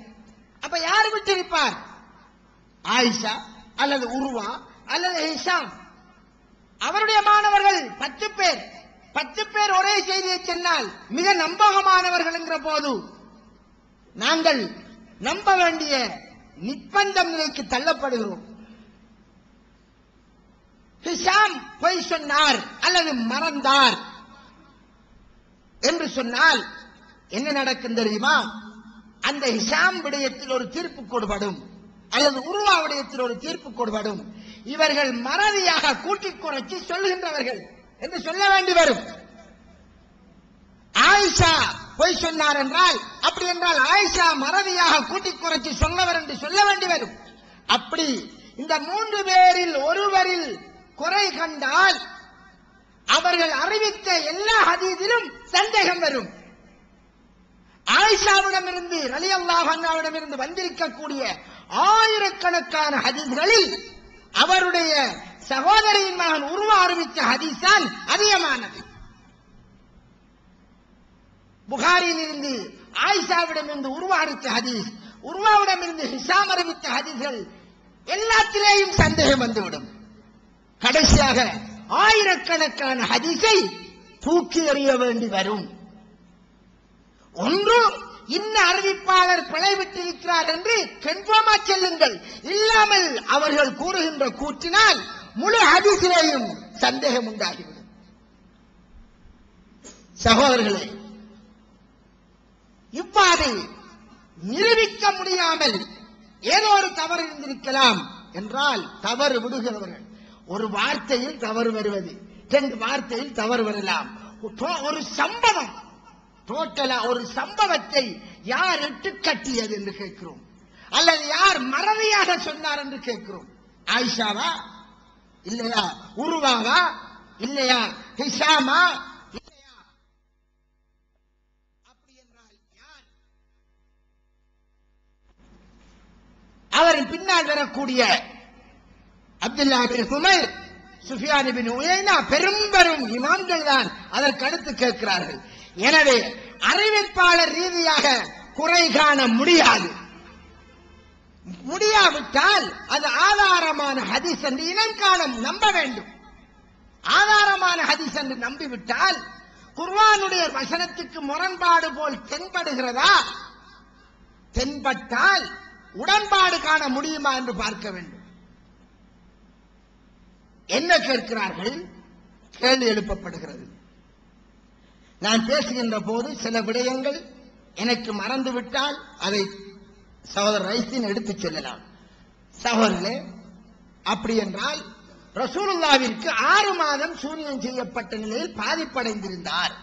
அப்ப யார் விட்டிருப்பார்? ஆயிஷா அல்லது உருவா அல்லது ஹிஷாம். அவருடைய மாணவர்கள் 10 பேர். 10 பேர் ஒரே செய்தியை சொன்னால் மிக நம்பகமானவர்கள் என்கிற போது நாங்கள் நம்ப வேண்டிய நிர்பந்தம் நிலைக்கு தள்ளப்படுகிறோம். ஹிஷாம் பொய் சொன்னார் அல்லது மறந்தார் என்று சொன்னால் என்ன நடக்கும் தெரியுமா? அந்த ஹிஷாம் விடயத்தில் ஒரு தீர்ப்பு கொடுபடும் அல்லது உருவா விடயத்தில் ஒரு தீர்ப்பு கொடுபடும். இவர்கள் மறதியாக கூட்டிக் குறைச்சி சொல்கின்றவர்கள் என்று சொல்ல வேண்டி வரும். ஆயிஷா பொய் சொன்னார் என்றால், அப்படி என்றால் ஆயிஷா மறதியாக கூட்டிக் குறைச்சி சொன்னவர் என்று சொல்ல வேண்டி வரும். அப்படி இந்த 3 பேரில் ஒருவரில் குறை கண்டால் அவர்கள் அறிவித்த எல்லா ஹதீஸிலும் சந்தேகம் வரும். ஆயிஷாவிடமிருந்து ரலியல்லாஹு அன்ஹாவிடமிருந்து வந்திருக்கக்கூடிய ஆயிரக்கணக்கான ஹதீஸ்களில் அவருடைய சகோதரியின் மகன் உருவா அறிவித்த ஹதீஸ் தான் அதிகமானது. புகாரியில் இருந்து ஆயிஷாவிடமிருந்து உருவா அறிவித்த ஹதீஸ், உருவாவிடமிருந்து ஹிஷாம் அறிவித்த ஹதீஸ்கள் எல்லாத்திலேயும் சந்தேகம் வந்துவிடும். கடைசியாக ஆயிரக்கணக்கான ஹதீஸை தூக்கி எறிய வேண்டி வரும். ஒன்று, இன்ன அறிவிப்பாளர் பிழை விட்டிருக்கிறார் என்று கன்ஃபார்மா செல்லுங்கள். இல்லாமல் அவர்கள் கூறுகின்ற கூற்றினால் முழு ஹதீஸிலேயும் சந்தேகம் உண்டாகிவிடும். சகோதரர்களே, இவ்வாறு நிரூபிக்க முடியாமல் ஏதோ ஒரு தவறு இருந்திருக்கலாம் என்றால் தவறு விடுகிறவர்கள். ஒரு வார்த்தையில் தவறு வருவது, 2 வார்த்தையில் தவறு வரலாம். ஒரு சம்பவம் டோட்டலா ஒரு சம்பவத்தை யார் இட்டு கட்டியது என்று கேட்கிறோம், அல்லது யார் மறதியாக சொன்னார் என்று கேட்கிறோம். ஆயிஷாவா இல்லையா? உருவாவா இல்லையா? ஹிஷாமா இல்லையா? அப்படி என்றால் யார்? அவரின் பின்னால் வரக்கூடிய அப்துல்லா பின் ஹுமைர், சுஃபியான் பின் உயைனா பெரும் இமாம்கள் தான் அதற்கு அடுத்து கேட்கிறார்கள். எனவே அறிவிப்பாளர் ரீதியாக குறை காண முடியாது. முடியாவிட்டால் அது ஆதாரமான ஹதீஸ் என்று இனம் காண நம்ப வேண்டும். ஆதாரமான ஹதீஸ் என்று நம்பிவிட்டால் குர்ஆனுடைய வசனத்துக்கு முரண்பாடு போல் தென்படுகிறதா? தென்பட்டால் உடன்பாடு காண முடியுமா என்று பார்க்க வேண்டும். என்ன கேட்கிறார்கள்? கேள்வி எழுப்பப்படுகிறது. நான் பேசுகின்ற போது சில விடயங்கள் எனக்கு மறந்துவிட்டால் அதை சகோதரர் ரைசின் எடுத்துச் சொல்லலாம். சகோதரர்களே, அப்படி என்றால் ரசூலுல்லாஹ்விற்கு 6 மாதம் சூனியம் செய்யப்பட்ட நிலையில் பாதிப்படைந்திருந்தார்.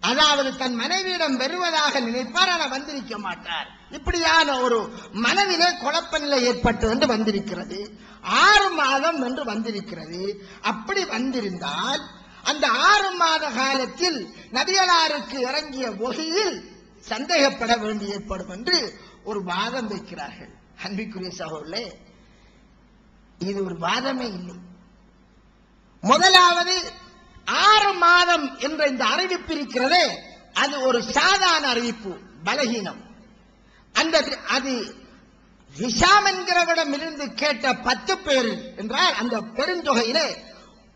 அதாவது தன் மனைவியிடம் வருவதாக நினைப்பார், ஆனால் வந்திருக்க மாட்டார். இப்படியான ஒரு மனதிலே குழப்ப நிலை ஏற்பட்டு என்று வந்திருக்கிறது. 6 மாதம் என்று வந்திருக்கிறது. அப்படி வந்திருந்தால் அந்த 6 மாத காலத்தில் நபிகளாருக்கு இறங்கிய வகையில் சந்தேகப்பட வேண்டி ஏற்படும் என்று ஒரு வாதம் வைக்கிறார்கள். அன்பிற்குரிய சகோதரர்களே, இது ஒரு வாதமே இல்லை. முதலாவது 6 மாதம் என்ற இந்த அறிவிப்பு இருக்கிறதே, அது ஒரு சாதாரண அறிவிப்பு, பலகீனம். அது ஹிஷாம் என்கிறவிடம் இருந்து கேட்ட 10 பேர் என்றால் அந்த பெருந்தொகையிலே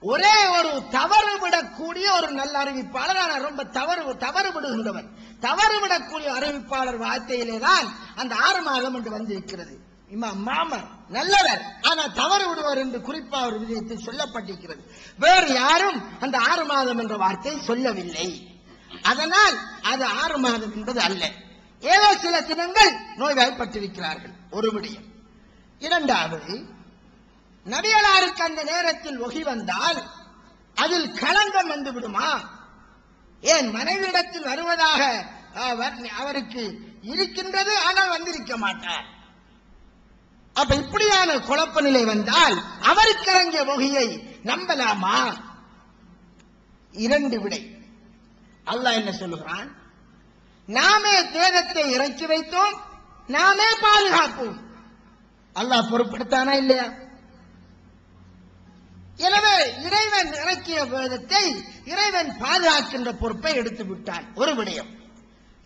ஒரே ஒரு தவறு விடக்கூடிய ஒரு நல்ல அறிவிப்பாளர், ஆனால் ரொம்ப தவறு விடுகின்றவர், தவறு விடக்கூடிய அறிவிப்பாளர் வார்த்தையிலே தான் அந்த 6 மாதம் என்று வந்திருக்கிறது. இமாம் மாமர் நல்லவர், ஆனால் தவறு விடுவார் என்று குறிப்பாக ஒரு விஷயத்தில் சொல்லப்பட்டிருக்கிறது. வேறு யாரும் அந்த 6 மாதம் என்ற வார்த்தை சொல்லவில்லை. அதனால் அது 6 மாதம் என்பது அல்ல. ஏதோ சில தினங்கள் நோய்வாய்ப்பட்டிருக்கிறார்கள், ஒரு விடயம். இரண்டாவது, நபிகளாருக்கு அந்த நேரத்தில் வகி வந்தால் அதில் களங்கம் வந்து விடுமா? ஏன் மனைவியிடத்தில் வருவதாக அவருக்கு இருக்கின்றது, ஆனால் வந்திருக்க மாட்டார். அப்ப இப்படியான குழப்ப நிலை வந்தால் அவருக்கு இறங்கிய வகையை நம்பலாமா? 2 விடை. அல்லாஹ் என்ன சொல்லுகிறான்? நாமே வேதத்தை இறக்கி வைத்தோம், நாமே பாதுகாப்போம். அல்லாஹ் பொறுப்படுத்தானா இல்லையா? எனவே இறைவன் இறக்கிய வேதத்தை இறைவன் பாதுகாக்கின்ற பொறுப்பை எடுத்து விட்டான். ஒரு விடயம்.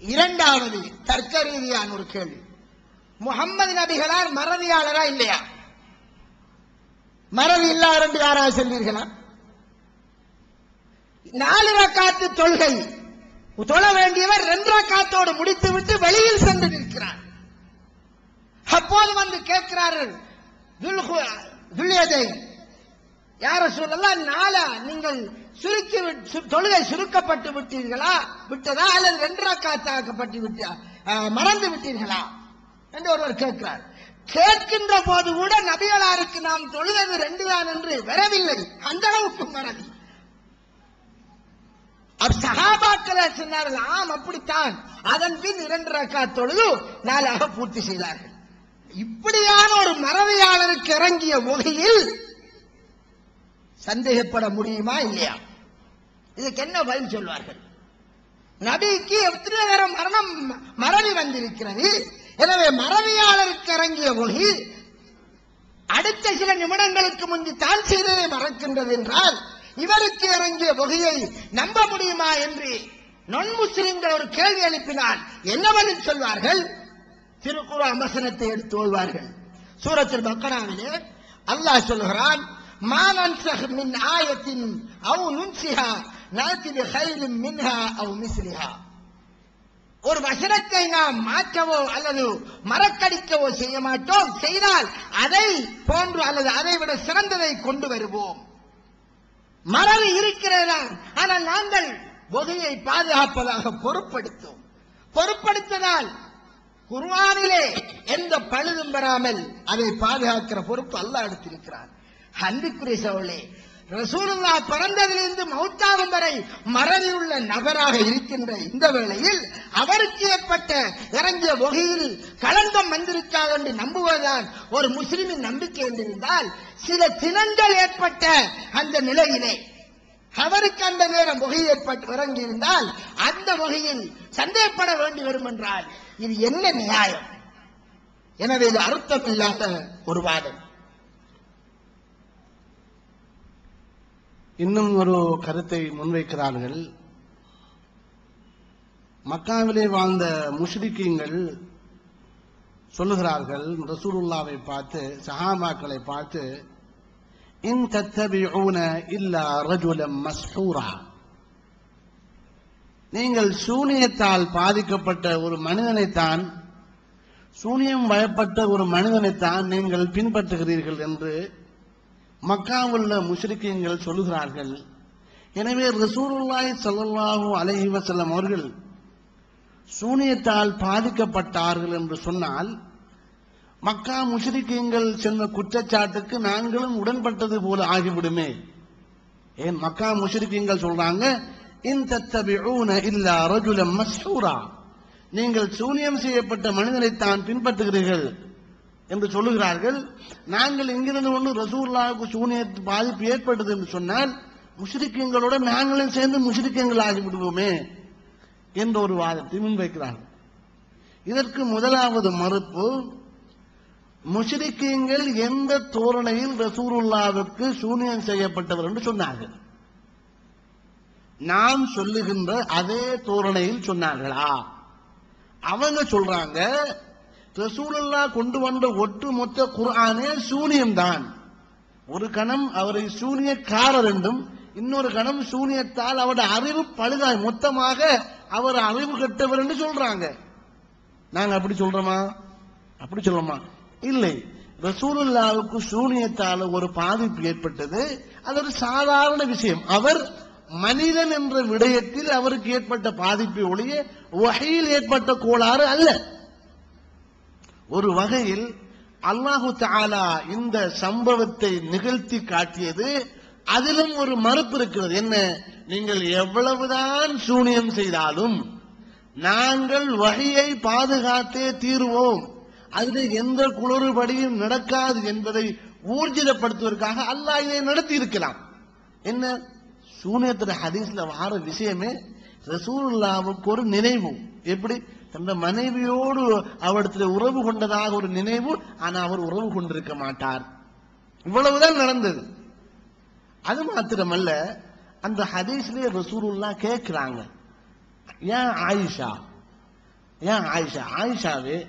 இரண்டாவது தர்க்க ரீதியான ஒரு கேள்வி, முகம்மது நபிகளார் மறதியாளரா இல்லையா? மறதி இல்லாத என்று யாராவது சொல்வீர்களா? 4 ரக்காத்து தொழுகை தொழ வேண்டியவர் 2 ரக்காத்தோடு முடித்துவிட்டு வெளியில் சென்று நிற்கிறார். அப்போது வந்து கேட்கிறார்கள், துல்யதை யார சொல்லலாம், நாளா நீங்கள் தொழுகை சுருக்கப்பட்டு விட்டதா அல்லது 2 ரக்காத்தாக்கப்பட்டு மறந்து விட்டீர்களா என்று ஒருவர் கேட்கிறார். கேட்கின்ற போது கூட நபிகளாருக்கு நாம் தொழுவது 2 தான் என்று வரவில்லை. அந்த அளவுக்கு மறதி. சஹாபாக்களே சொன்னார்கள், ஆம் அப்படித்தான். அதன் பின் 2 ரக்காத் தொழுது 4 பூர்த்தி செய்தார்கள். இப்படியான ஒரு மறதியாளருக்கு இறங்கிய வகையில் சந்தேகப்பட முடியுமா இல்லையா? இதுக்கு என்ன பதில் சொல்வார்கள்? நபிக்கு எத்தனை நேரம் மறதி வந்திருக்கிறது. எனவே மறதியாளருக்கு இறங்கிய வகை அடுத்த சில நிமிடங்களுக்கு முன்பு தான் செய்ததை மறக்கின்றது என்றால் இவருக்கு இறங்கிய வகையை நம்ப முடியுமா என்று நான் முஸ்லிம்கள் ஒரு கேள்வி எழுப்பினால் என்ன பதில் சொல்வார்கள்? திருக்குர்ஆன் வசனத்தை எடுத்து ஓதுவார்கள். சூரத்துல் பக்ராவிலே அல்லாஹ் சொல்கிறான், மா நன்சஹ் மின் ஆயத்தின் அவ் நுன்சிஹா நாத்தி பிகைரின் மின்ஹா அவ் மிஸ்லிஹா. ஒரு வசனத்தை நாம் மாற்றவோ அல்லது மறக்கடிக்கவோ செய்ய மாட்டோம். செய்தால் அதை போன்று அல்லது அதை விட சிறந்ததை கொண்டு வருவோம். மறதி இருக்கிறதா? ஆனால் நாங்கள் வகையை பாதுகாப்பதாக பொறுப்படுத்ததால் குர்ஆனிலே எந்த பழுதும் வராமல் அதை பாதுகாக்கிற பொறுப்பு அல்லாஹ் எடுத்திருக்கிறார். அன்பிற்குரிய சகோதரர்களே, ரசூலுல்லாஹ் பிறந்ததிலிருந்து மௌத்தாகும் வரை மறதியுள்ள நபராக இருக்கின்ற இந்த வேளையில் அவருக்கு ஏற்பட்ட இறங்கிய வகையில் களங்கம் வந்திருக்காது என்று நம்புவதுதான் ஒரு முஸ்லிமின் நம்பிக்கை என்றிருந்தால், சில தினங்கள் ஏற்பட்ட அந்த நிலையிலே அவருக்கு அந்த நேரம் வகை ஏற்பட்டு இறங்கியிருந்தால் அந்த வகையில் சந்தேகப்பட வேண்டி வரும் என்றால் இது என்ன நியாயம்? எனவே இது அர்த்தம் இல்லாத ஒரு வாதம். இன்னும் ஒரு கருத்தை முன்வைக்கிறார்கள். மக்காவிலே வாழ்ந்த முஷ்ரிக்கீங்கள் சொல்லுகிறார்கள், ரசூலுல்லாவை பார்த்து, சஹாபாக்களை பார்த்து, இன் தத்தபிஊன இல்லா ரஜுலம் மஸ்ஹூரா, நீங்கள் சூனியத்தால் பாதிக்கப்பட்ட ஒரு மனிதனைத்தான், சூனியம் பயப்பட்ட ஒரு மனிதனைத்தான் நீங்கள் பின்பற்றுகிறீர்கள் என்று மக்காவுள்ள முஷ்ரிக்கீங்கள் சொல்லுகிறார்கள். எனவே ரசூலுல்லாஹி ஸல்லல்லாஹு அலைஹி வஸல்லம் அவர்கள் சூனியத்தால் பாதிக்கப்பட்டார்கள் என்று சொன்னால் மக்கா முஷ்ரிக்கீங்கள் சொன்ன குற்றச்சாட்டுக்கு நாங்களும் உடன்பட்டது போல ஆகிவிடுமே. ஏன் மக்கா முஷ்ரிக்கீங்கள் சொல்றாங்க, இன் தத்தபிஊன இல்லா ரஜுலம் மஸ்ஹூரா, நீங்கள் சூனியம் செய்யப்பட்ட மனிதனைத்தான் பின்பற்றுகிறீர்கள் என்று சொல்லுகிறார்கள். நாங்கள் இங்கிருந்து கொண்டு ரசூலுல்லாஹ்வுக்கு சூனிய பாதிப்பு ஏற்பட்டது என்று சொன்னால் முஷ்ரிக்கீங்களோட நாங்களும் சேர்ந்து முஷ்ரிக்கீங்கள் ஆகிவிடுவோமே என்ற ஒரு வாதத்தை முன்வைக்கிறார்கள். இதற்கு முதலாவது மறுப்பு, முஷ்ரிக்கீங்கள் எந்த தோரணையில் ரசூலுல்லாஹ்வுக்கு சூனியம் செய்யப்பட்டவர் என்று சொன்னார்கள்? நாம் சொல்லுகின்ற அதே தோரணையில் சொன்னார்களா? அவங்க சொல்றாங்க, ரசூலுல்லாஹ் கொண்டு வந்த ஒட்டுமொத்த குர்ஆனே சூனியம் தான். ஒரு கணம் அவரை சூனியக்காரர் என்றும், இன்னொரு கணம் சூனியத்தால் அவருடைய அறிவு பழுதாய், மொத்தமாக அவர் அறிவு கெட்டவர் என்று சொல்றாங்க. நாங்க அப்படி சொல்றோமா? அப்படி சொல்றோமா? இல்லை. ரசூலுல்லாஹ்வுக்கு சூனியத்தால் ஒரு பாதிப்பு ஏற்பட்டது, அது ஒரு சாதாரண விஷயம். அவர் மனிதன் என்ற விடயத்தில் அவருக்கு ஏற்பட்ட பாதிப்பை ஒழிய வஹீயில் ஏற்பட்ட கோளாறு அல்ல. ஒரு வகையில் அல்லாஹு தஆலா இந்த சம்பவத்தை நிகழ்த்தி காட்டியது, அதிலும் ஒரு மறுப்பு இருக்கிறது. என்ன? நீங்கள் எவ்வளவுதான் சூனியம் செய்தாலும் நாங்கள் வஹீயை பாதுகாத்தே தீருவோம், அதில் எந்த குளறுபடியும் நடக்காது என்பதை ஊர்ஜிதப்படுத்துவதற்காக அல்லாஹ் இதை நடத்தி இருக்கலாம். என்ன? சூனியத்துடைய ஹதீஸ்ல வார விஷயமே ரசூலுல்லாஹ்வுக்கு ஒரு நினைவு. எப்படி? தன்னுடைய மனைவியோடு அவரிடத்தில் உறவு கொண்டதாக ஒரு நினைவு, ஆனா அவர் உறவு கொண்டிருக்க மாட்டார். இவ்வளவுதான் நடந்தது. அது மாத்திரமல்ல, அந்த ஹதீஸ்லயே ரசூலுல்லாஹ் கேட்கிறாங்க, ஏன் ஆயிஷா, ஏன் ஆயிஷா, ஆயிஷாவே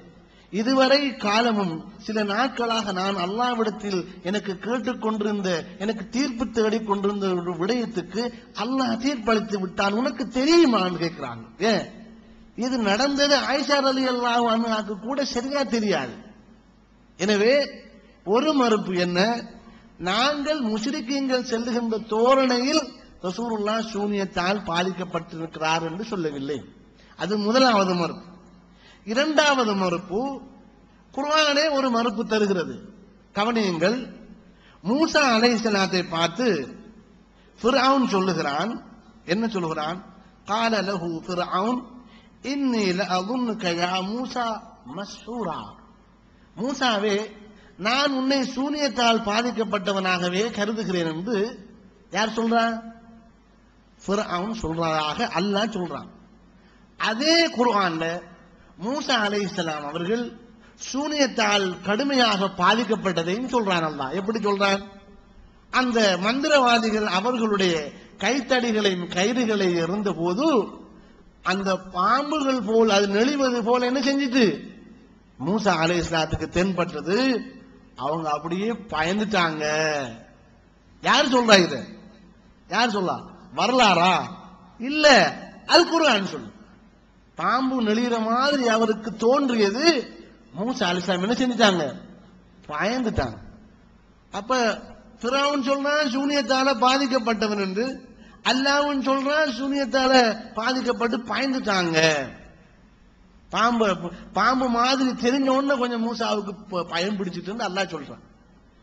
இதுவரை காலமும் சில நாட்களாக நான் அல்லாஹ்விடத்தில் எனக்கு கேட்டுக்கொண்டிருந்த, எனக்கு தீர்ப்பு தேடிக் கொண்டிருந்த ஒரு விடயத்துக்கு அல்லாஹ் தீர்ப்பளித்து விட்டான், உனக்கு தெரியுமான்னு கேட்கிறாங்க. ஏன் இது நடந்தது ஆயிஷா ரலியல்லாஹு அன்ஹாக்கு கூட சரியா தெரியாது. எனவே ஒரு மறுப்பு என்ன, நாங்கள் முஸ்லிக்கீன்கள் செல்லுகின்ற தோரணையில் ரசூலுல்லாஹ் சூனியத்தால் பாதிக்கப்பட்டிருக்கிறார் என்று சொல்லவில்லை. அது முதலாவது மறுப்பு. இரண்டாவது மறுப்பு, குர்ஆனே ஒரு மறுப்பு தருகிறது. கவனியுங்கள், மூசா அலைஹிஸ்ஸலாத்தை பார்த்து ஃபிர்அவுன் சொல்லுகிறான், என்ன சொல்லுகிறான், قال له فرعون إني لأظنك يا موسى مسحورا. மூசாவே நான் உன்னை சூனியத்தால் பாதிக்கப்பட்டவனாகவே கருதுகிறேன் என்று யார் சொல்றான்? ஃபிர்அவுன் சொல்றதாக அல்லாஹ் சொல்றான். அதே குர்ஆன்ல மூசா அலைஹிஸ்ஸலாம் அவர்கள் சூனியத்தால் கடுமையாக பாதிக்கப்பட்டதையும் சொல்றான் அல்லாஹ். எப்படி சொல்றான்? அந்த மந்திரவாதிகள் அவர்களுடைய கைத்தடிகளையும் கயிறுகளை இருந்த போது அந்த பாம்புகள் போல் அது நெளிவது போல என்ன செஞ்சிட்டு மூசா அலைஹிஸ்ஸலாத்துக்கு தென்பட்டது. அவங்க அப்படியே பயந்துட்டாங்க. யார் சொல்றா இத? யார் சொல்லா? வரலாறா? இல்ல, அல் குர்ஆன் சொல்லு. பாம்பு நெளிகிற மாதிரி அவருக்கு தோன்றியது. மூசா அலைஹிஸ்ஸலாம் என்ன செஞ்சிட்டாங்க? பயந்துட்டாங்க. அப்ப ஃபிரௌன் சொல்றான் சூனியத்தால பாதிக்கப்பட்டவன் என்று, அல்லாஹ்வும் சொல்றான் சூனியத்தால பாதிக்கப்பட்டு பயந்துட்டாங்க. பாம்பு மாதிரி தெரிஞ்ச உடனே கொஞ்சம் மூசாவுக்கு பயம் பிடிச்சிட்டு அல்லாஹ் சொல்றான்.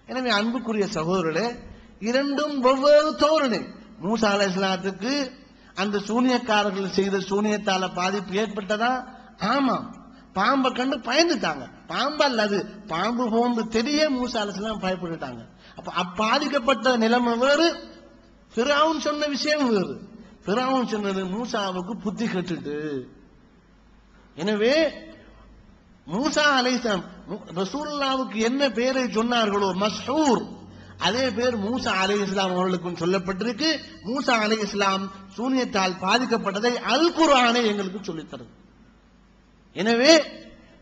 எனவே அன்புக்குரிய சகோதரர்களே, இரண்டும் வெவ்வேறு தோரணை. மூசா அலைஹிஸ்ஸலாத்துக்கு அந்த சூனியக்காரர்கள் செய்த சூனியத்தால பாதிப்பு ஏற்பட்டதா? ஆமா. பாம்பை கண்டு பயந்துட்டாங்க. பாம்பு அல்ல, அது பாம்பு போன்று தெரிய மூசா அலைஹிஸ்ஸலாம் பயப்பட்டுட்டாங்க. அப்ப பாதிக்கப்பட்ட நிலைமை வேறு, ஃபிரௌன் சொன்ன விஷயம் வேறு. ஃபிரௌன் சொன்னது மூசாவுக்கு புத்தி கட்டுட்டு. எனவே மூசா அலைஹிஸ்ஸலாம் ரசூலுல்லாஹ்வுக்கு என்ன பெயரை சொன்னார்களோ மஸ்ஹூர், அதே பேர் மூசா அலைஹிஸ்ஸலாம் அவர்களுக்கும் சொல்லப்பட்டிருக்கு. மூசா அலைஹிஸ்ஸலாம் சூனியத்தால் பாதிக்கப்பட்டதை அல் குர்ஆனே எங்களுக்கு சொல்லித் தருது. எனவே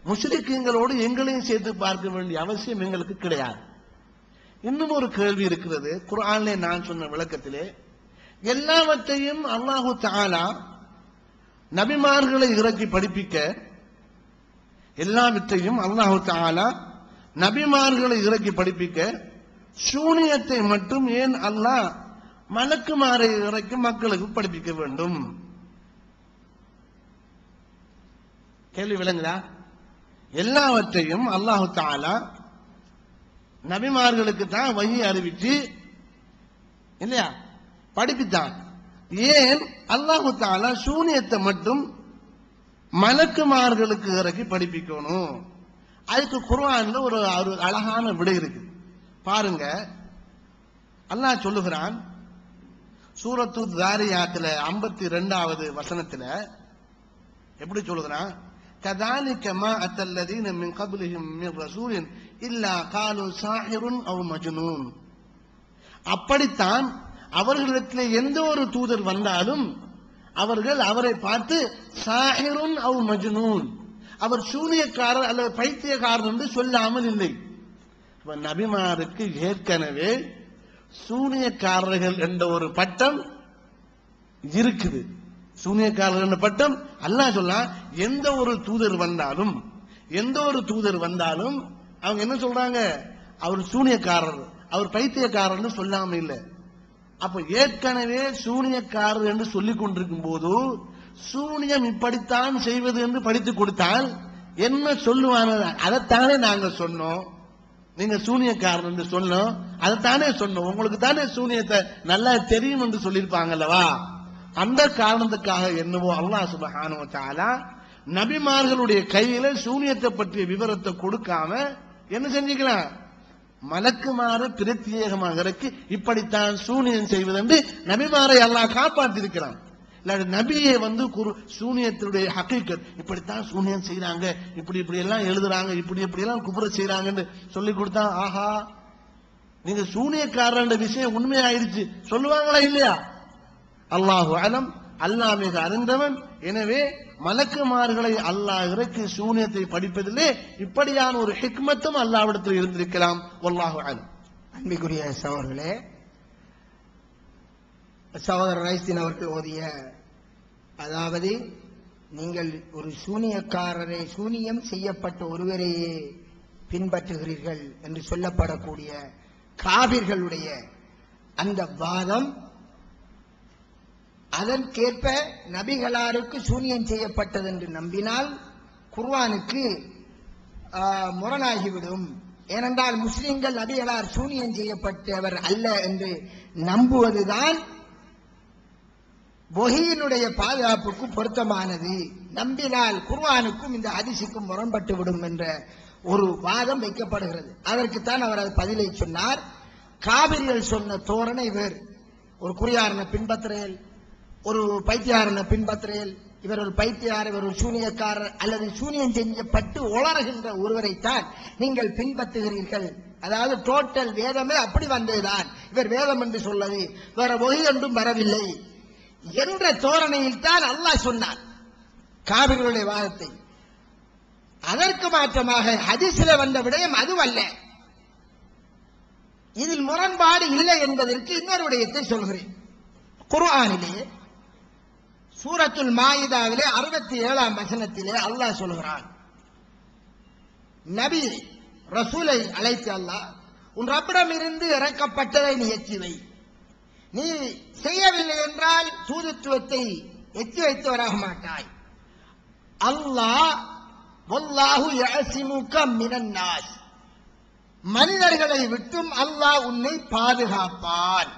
முஸ்லிக்கீன்களோடு எங்களையும் சேர்த்து பார்க்க வேண்டிய அவசியம் எங்களுக்கு கிடையாது. இன்னும் ஒரு கேள்வி இருக்கிறது. குர்ஆனிலே நான் சொன்ன விளக்கத்திலே எல்லாவற்றையும் அல்லாஹு தஆலா நபிமார்களை இறக்கி படிப்பிக்க, எல்லாவற்றையும் அல்லாஹு தஆலா நபிமார்களை இறக்கி படிப்பிக்க, சூனியத்தை மட்டும் ஏன் அல்லாஹ் மலக்குமாரை இறக்கி மக்களுக்கு படிப்பிக்க வேண்டும்? கேள்வி விளங்குதா? எல்லாவற்றையும் அல்லாஹு தஆலா நபிமார்களுக்கு தான் வஹி அறிவிச்சு இல்லையா படிப்பித்தான். ஏன் அல்லாஹு தஆலா சூனியத்தை மட்டும் மலக்குமார்களுக்கு இறக்கி படிப்பிக்கணும்? அதுக்கு குர்ஆன்ல ஒரு அழகான விடை இருக்கு. பாருங்க, அல்லாஹ் சொல்லுகிறான் சூரத்து தாரியாத்துல 52வது வசனத்துல எப்படி சொல்லுகிறான்? كذلك ما أتى الذين من قبلهم من رسول إلا قالوا ساحر أو مجنون. அப்படித்தான் அவர்களிடத்தில் எந்த ஒரு தூதர் வந்தாலும் அவர்கள் அவரை பார்த்து சாஹிருன் அவ் மஜ்னூன், அவர் சூனியக்காரர் அல்லது பைத்தியக்காரர் என்று சொல்லாமல் இல்லை. நபிமாருக்கு ஏற்கனவே சூனியக்காரர்கள் என்ற ஒரு பட்டம் இருக்குது. சூனியக்காரர்கள் என்ற பட்டம் அல்லாஹ் சொல்லலாம். எந்த ஒரு தூதர் வந்தாலும் அவங்க என்ன சொல்றாங்க? அவர் சூனியக்காரர், அவர் பைத்தியக்காரர் சொல்லாம இல்லை. அப்ப ஏற்கனவே சூனியக்காரர் என்று சொல்லிக் கொண்டிருக்கும் போது சூனியம் இப்படித்தான் செய்வது என்று படித்துக் கொடுத்தால் என்ன சொல்லுவாங்க? அதைத்தானே நாங்க சொன்னோம். நீங்க சூனியக்காரர் என்று சொன்னோம், அதைத்தானே சொன்னோம். உங்களுக்கு தானே சூனியத்தை நல்லா தெரியும் என்று சொல்லியிருப்பாங்க அல்லவா? அந்த காரணத்துக்காக என்னவோ அல்லாஹ் சுப்ஹானஹு வ தஆலா நபிமார்களுடைய கையில சூனியத்தை பற்றிய விவரத்தை கொடுக்காம என்ன செஞ்சுக்கலாம்? மலக்குமாறு பிரத்யேகமாக இறக்கி இப்படித்தான் சூனியம் செய்வது என்று நபிமாரை அல்லாஹ் காப்பாற்றிருக்கிறான். நபியை சூனியத்தினுடைய ஹகீகத் இப்படித்தான் சூனியம் செய்யறாங்க, இப்படி இப்படி எல்லாம் எழுதுறாங்க, இப்படி இப்படி எல்லாம் குபுர செய்யறாங்கன்னு சொல்லி கொடுத்தா ஆஹா நீங்க சூனியக்காரன் விஷயம் உண்மையாயிருச்சு சொல்லுவாங்களா இல்லையா? அல்லாஹு அலம், அல்லாஹ் மிக அறிந்தவன். எனவே மலக்குமார்களை அல்லாஹ் இறக்கி சூனியத்தை படிப்பதிலே இப்படியான ஒரு ஹிக்மத்தும் அல்லாஹ்விடத்தில் இருந்திருக்கலாம். வல்லாஹு அலம். அன்பிற்குரிய சகோதரர்களே, சகோதரர் ரைஸ்தீன் அவர்கள் ஓதிய, அதாவது நீங்கள் ஒரு சூனியக்காரரை, சூனியம் செய்யப்பட்ட ஒருவரையே பின்பற்றுகிறீர்கள் என்று சொல்லப்படக்கூடிய காபிர்களுடைய அந்த வாதம், அதற்கேற்ப நபிகளாருக்கு சூனியம் செய்யப்பட்டது என்று நம்பினால் குர்ஆனுக்கு முரணாகிவிடும். ஏனென்றால் முஸ்லிம்கள் நபிகளார் சூனியம் செய்யப்பட்டவர் அல்ல என்று நம்புவதுதான் வஹீயினுடைய பாதுகாப்புக்கு பொருத்தமானது. நம்பினால் குர்ஆனுக்கும் இந்த ஹதீஸுக்கும் முரண்பட்டு விடும் என்ற ஒரு வாதம் வைக்கப்படுகிறது. அதற்குத்தான் அவர் அது பதிலை சொன்னார். காபிர்கள் சொன்ன தோரணை வேறு. ஒரு குறியாரனை பின்பற்றுறேன், ஒரு பைத்தியாரனை பின்பற்றுறேன், இவர் ஒரு பைத்தியார், இவர் ஒரு சூனியக்காரர் அல்லது சூனியம் செய்யப்பட்டு உளறுகின்ற ஒருவரைத்தான் நீங்கள் பின்பற்றுகிறீர்கள். அதாவது டோட்டல் வேதமே அப்படி வந்ததுதான், இவர் வேதம் என்று சொல்லது, வேற வகை ஒன்றும் வரவில்லை என்ற தோரணையில் தான் அல்லாஹ் சொன்னார் காபிர்களுடைய வாதத்தை. அதற்கு மாற்றமாக ஹதீஸில் வந்த விடயம் அதுவல்ல. இதில் முரண்பாடு இல்லை என்பதற்கு இன்னொரு விடயத்தை சொல்கிறேன். குர்ஆனிலே சூரத்துல் மாயிதாவிலே 67ஆம் வசனத்திலே அல்லாஹ் சொல்கிறான், நபி ரசூலை அழைத்து அல்லாஹ், உன் ரப்பிடமிருந்து இறக்கப்பட்டதை நீ எத்தி வை, நீ செய்யவில்லை என்றால் தூதுத்துவத்தை எத்தி வைத்தவராக மாட்டாய். அல்லாஹ் வல்லாஹு யஅஸிமுக மினன் நாஸ், மனிதர்களை விட்டும் அல்லாஹ் உன்னை பாதுகாப்பான்.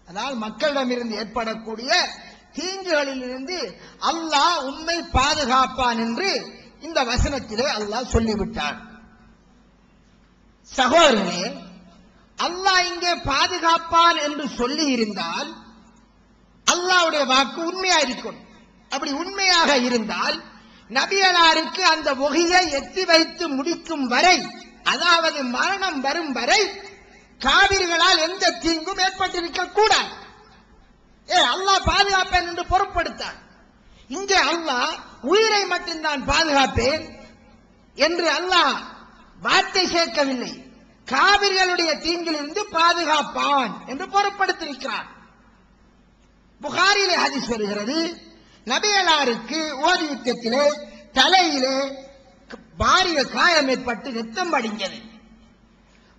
அதாவது மக்களிடமிருந்து ஏற்படக்கூடிய தீங்குகளிலிருந்து அல்லாஹ் உன்னை பாதுகாப்பான் என்று இந்த வசனத்திலே அல்லாஹ் சொல்லிவிட்டான். சகோதரனே, அல்லாஹ் இங்கே பாதுகாப்பான் என்று சொல்லி இருந்தால் அல்லாஹ்வுடைய வாக்கு உண்மையா இருக்கும். அப்படி உண்மையாக இருந்தால் நபியலாருக்கு அந்த வஹியை எத்தி வைத்து முடிக்கும் வரை, அதாவது மரணம் வரும் வரை காவிர்களால் எந்த தீங்கும் ஏற்பட்டிருக்க கூடாது. அல்லாஹ் பாதுகாப்பேன் என்று பொருட்படுத்தான். இங்கே அல்லாஹ் உயிரை மட்டும்தான் பாதுகாப்பேன் என்று அல்லாஹ் வார்த்தை சேர்க்கவில்லை. காவிர்களுடைய தீங்கிலிருந்து பாதுகாப்பான் என்று பொருட்படுத்தியிருக்கிறான். புகாரிலே ஹதீஸ் வருகிறது, நபியலாருக்கு ஓதி யுத்தத்திலே தலையிலே பாரிய காயம் ஏற்பட்டு ரத்தம் வடிந்தது.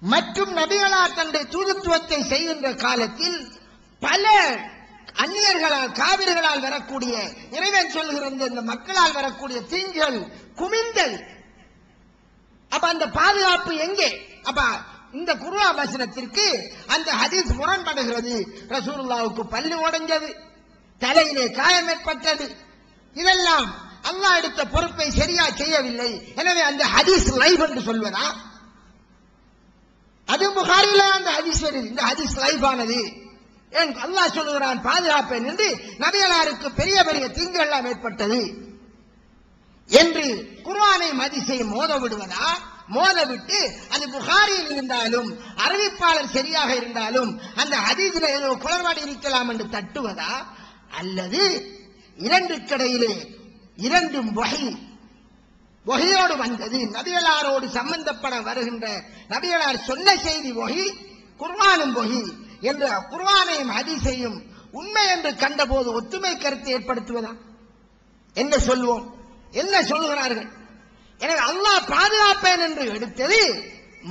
மற்றும் நபிகளார் தன்னுடைய தூதுத்துவத்தை செய்கின்ற காலத்தில் பல அந்நியர்களால், காவிர்களால் வரக்கூடிய, இறைவன் சொல்கிற இந்த மக்களால் வரக்கூடிய தீங்குகள் குமிந்தது. அப்ப அந்த பாதுகாப்பு எங்கே? அப்ப இந்த குர்ஆன் வசனத்திற்கு அந்த ஹதீஸ் முரண்படுகிறது. ரசூலுல்லாஹ்வுக்கு பல்லு உடைஞ்சது, தலையிலே காயம் ஏற்பட்டது, இதெல்லாம் அல்லாஹ் எடுத்த பொறுப்பை சரியா செய்யவில்லை. எனவே அந்த ஹதீஸ் லைஃப் என்று சொல்வதா? அது புகாரில அந்த ஹதீஸ் வருது, இந்த ஹதீஸ் லைஃப் ஆனது. ஏன் அல்லாஹ் சொல்லுகிறான் பாதுகாப்பேன் என்று, நபிகளாருக்கு பெரிய பெரிய தீங்கு எல்லாம் ஏற்பட்டது என்று குர்ஆனை ஹதீஸை மோத விடுவதா? மோத விட்டு அது புகாரியில் இருந்தாலும் அறிவிப்பாளர் சரியாக இருந்தாலும் அந்த ஹதீஸில் ஏதோ குளறுபடி இருக்கலாம் என்று தட்டுவதா? அல்லது இரண்டுக்கிடையிலே இரண்டும் வஹியோடு வந்தது, நபிகளாரோடு சம்பந்தப்பட வருகின்ற, நபிகளார் சொன்ன செய்தி வஹி, குர்ஆனும் வஹி என்ற குர்ஆனையும் ஹதீஸையும் உண்மை என்று கண்டபோது ஒத்துமை கருத்தை ஏற்படுத்துவதா? என்ன சொல்வோம்? என்ன சொல்கிறார்கள்? எனவே அல்லாஹ் பாதுகாப்பேன் என்று எடுத்தது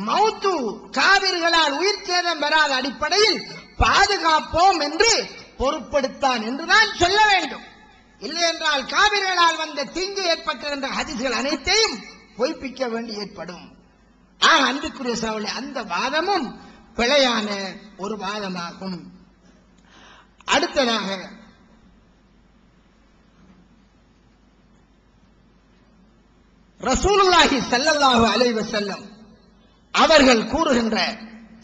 மௌத்து, காவிர்களால் உயிர் சேதம் வராத அடிப்படையில் பாதுகாப்போம் என்று பொறுப்படுத்தான் என்றுதான் சொல்ல வேண்டும். இல்லை என்றால் காவிர்களால் வந்த தீங்கு ஏற்பட்டிருந்த ஹதீஸ்கள் அனைத்தையும் பொய்ப்பிக்க வேண்டி ஏற்படும். அன்புக்குரிய சகோதரர்களே, அந்த வாதமும் பிழையான ஒரு வாதமாகும். அடுத்ததாக ரசூலுல்லாஹி ஸல்லல்லாஹு அலைஹி வஸல்லம் அவர்கள் கூறுகின்ற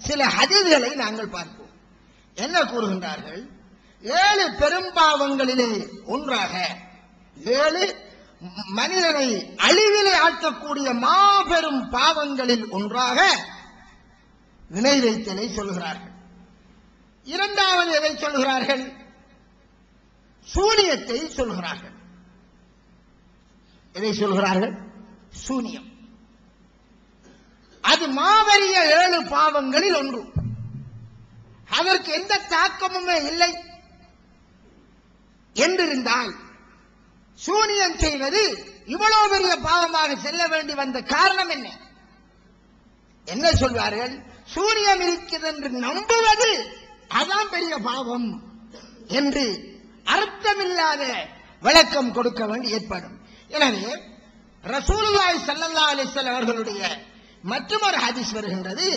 சில ஹதீஸ்களை நாங்கள் பார்ப்போம். என்ன கூறுகின்றார்கள்? 7 பெரும்பாவங்களிலே ஒன்றாக, 7 மனிதனை அழிவிலே ஆற்றக்கூடிய மாபெரும் பாவங்களில் ஒன்றாக இணை வைத்தலை சொல்கிறார்கள். இரண்டாவது எதை சொல்கிறார்கள்? சூனியத்தை சொல்கிறார்கள். எதை சொல்கிறார்கள்? சூனியம். அது மாவரிய 7 பாவங்களில் ஒன்று. அதற்கு எந்த தாக்கமுமே இல்லை என்றிருந்தால் சூனியம் செய்வது இவ்வளவு பெரிய பாவமாக செல்ல வேண்டி வந்த காரணம் என்ன? என்ன சொல்வார்கள்? சூனியம் இருக்கிறது என்று நம்புவது அதான் பெரிய பாவம் என்று அர்த்தமில்லாத விளக்கம் கொடுக்க வேண்டி ஏற்படும். எனவே ரசூலுல்லாஹி ஸல்லல்லாஹு அலைஹி வஸல்லம் அவர்களுடைய மற்றொரு ஹதீஸ் வருகின்றது.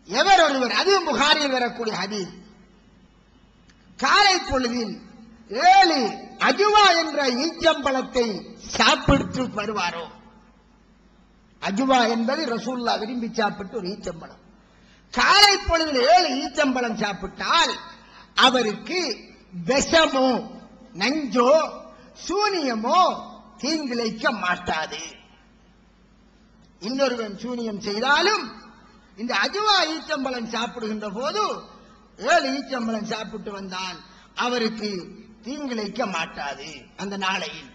எவர் ஒருவர், அதுவும் புகாரில் வரக்கூடிய ஹதீஸ், காலை பொழுதில் 7 அஜுவா என்ற ஈச்சம்பழத்தை சாப்பிட்டு வருவாரோ, அஜுவா என்பது ரசூலுல்லாஹ் விரும்பி சாப்பிட்டு ஒரு ஈச்சம்பழம், காலை பொழுதில் 7 ஈச்சம்பழம் சாப்பிட்டால் அவருக்கு விஷமோ நஞ்சோ சூனியமோ தீங்கிழைக்க மாட்டாது. இன்னொருவன் சூனியம் செய்தாலும் இந்த அஜுவா ஈச்சம்பழம் சாப்பிடுகின்ற போது 7 ஈச்சம்பழம் சாப்பிட்டு வந்தால் அவருக்கு தீங்கிழைக்க மாட்டாது அந்த நாளையில்.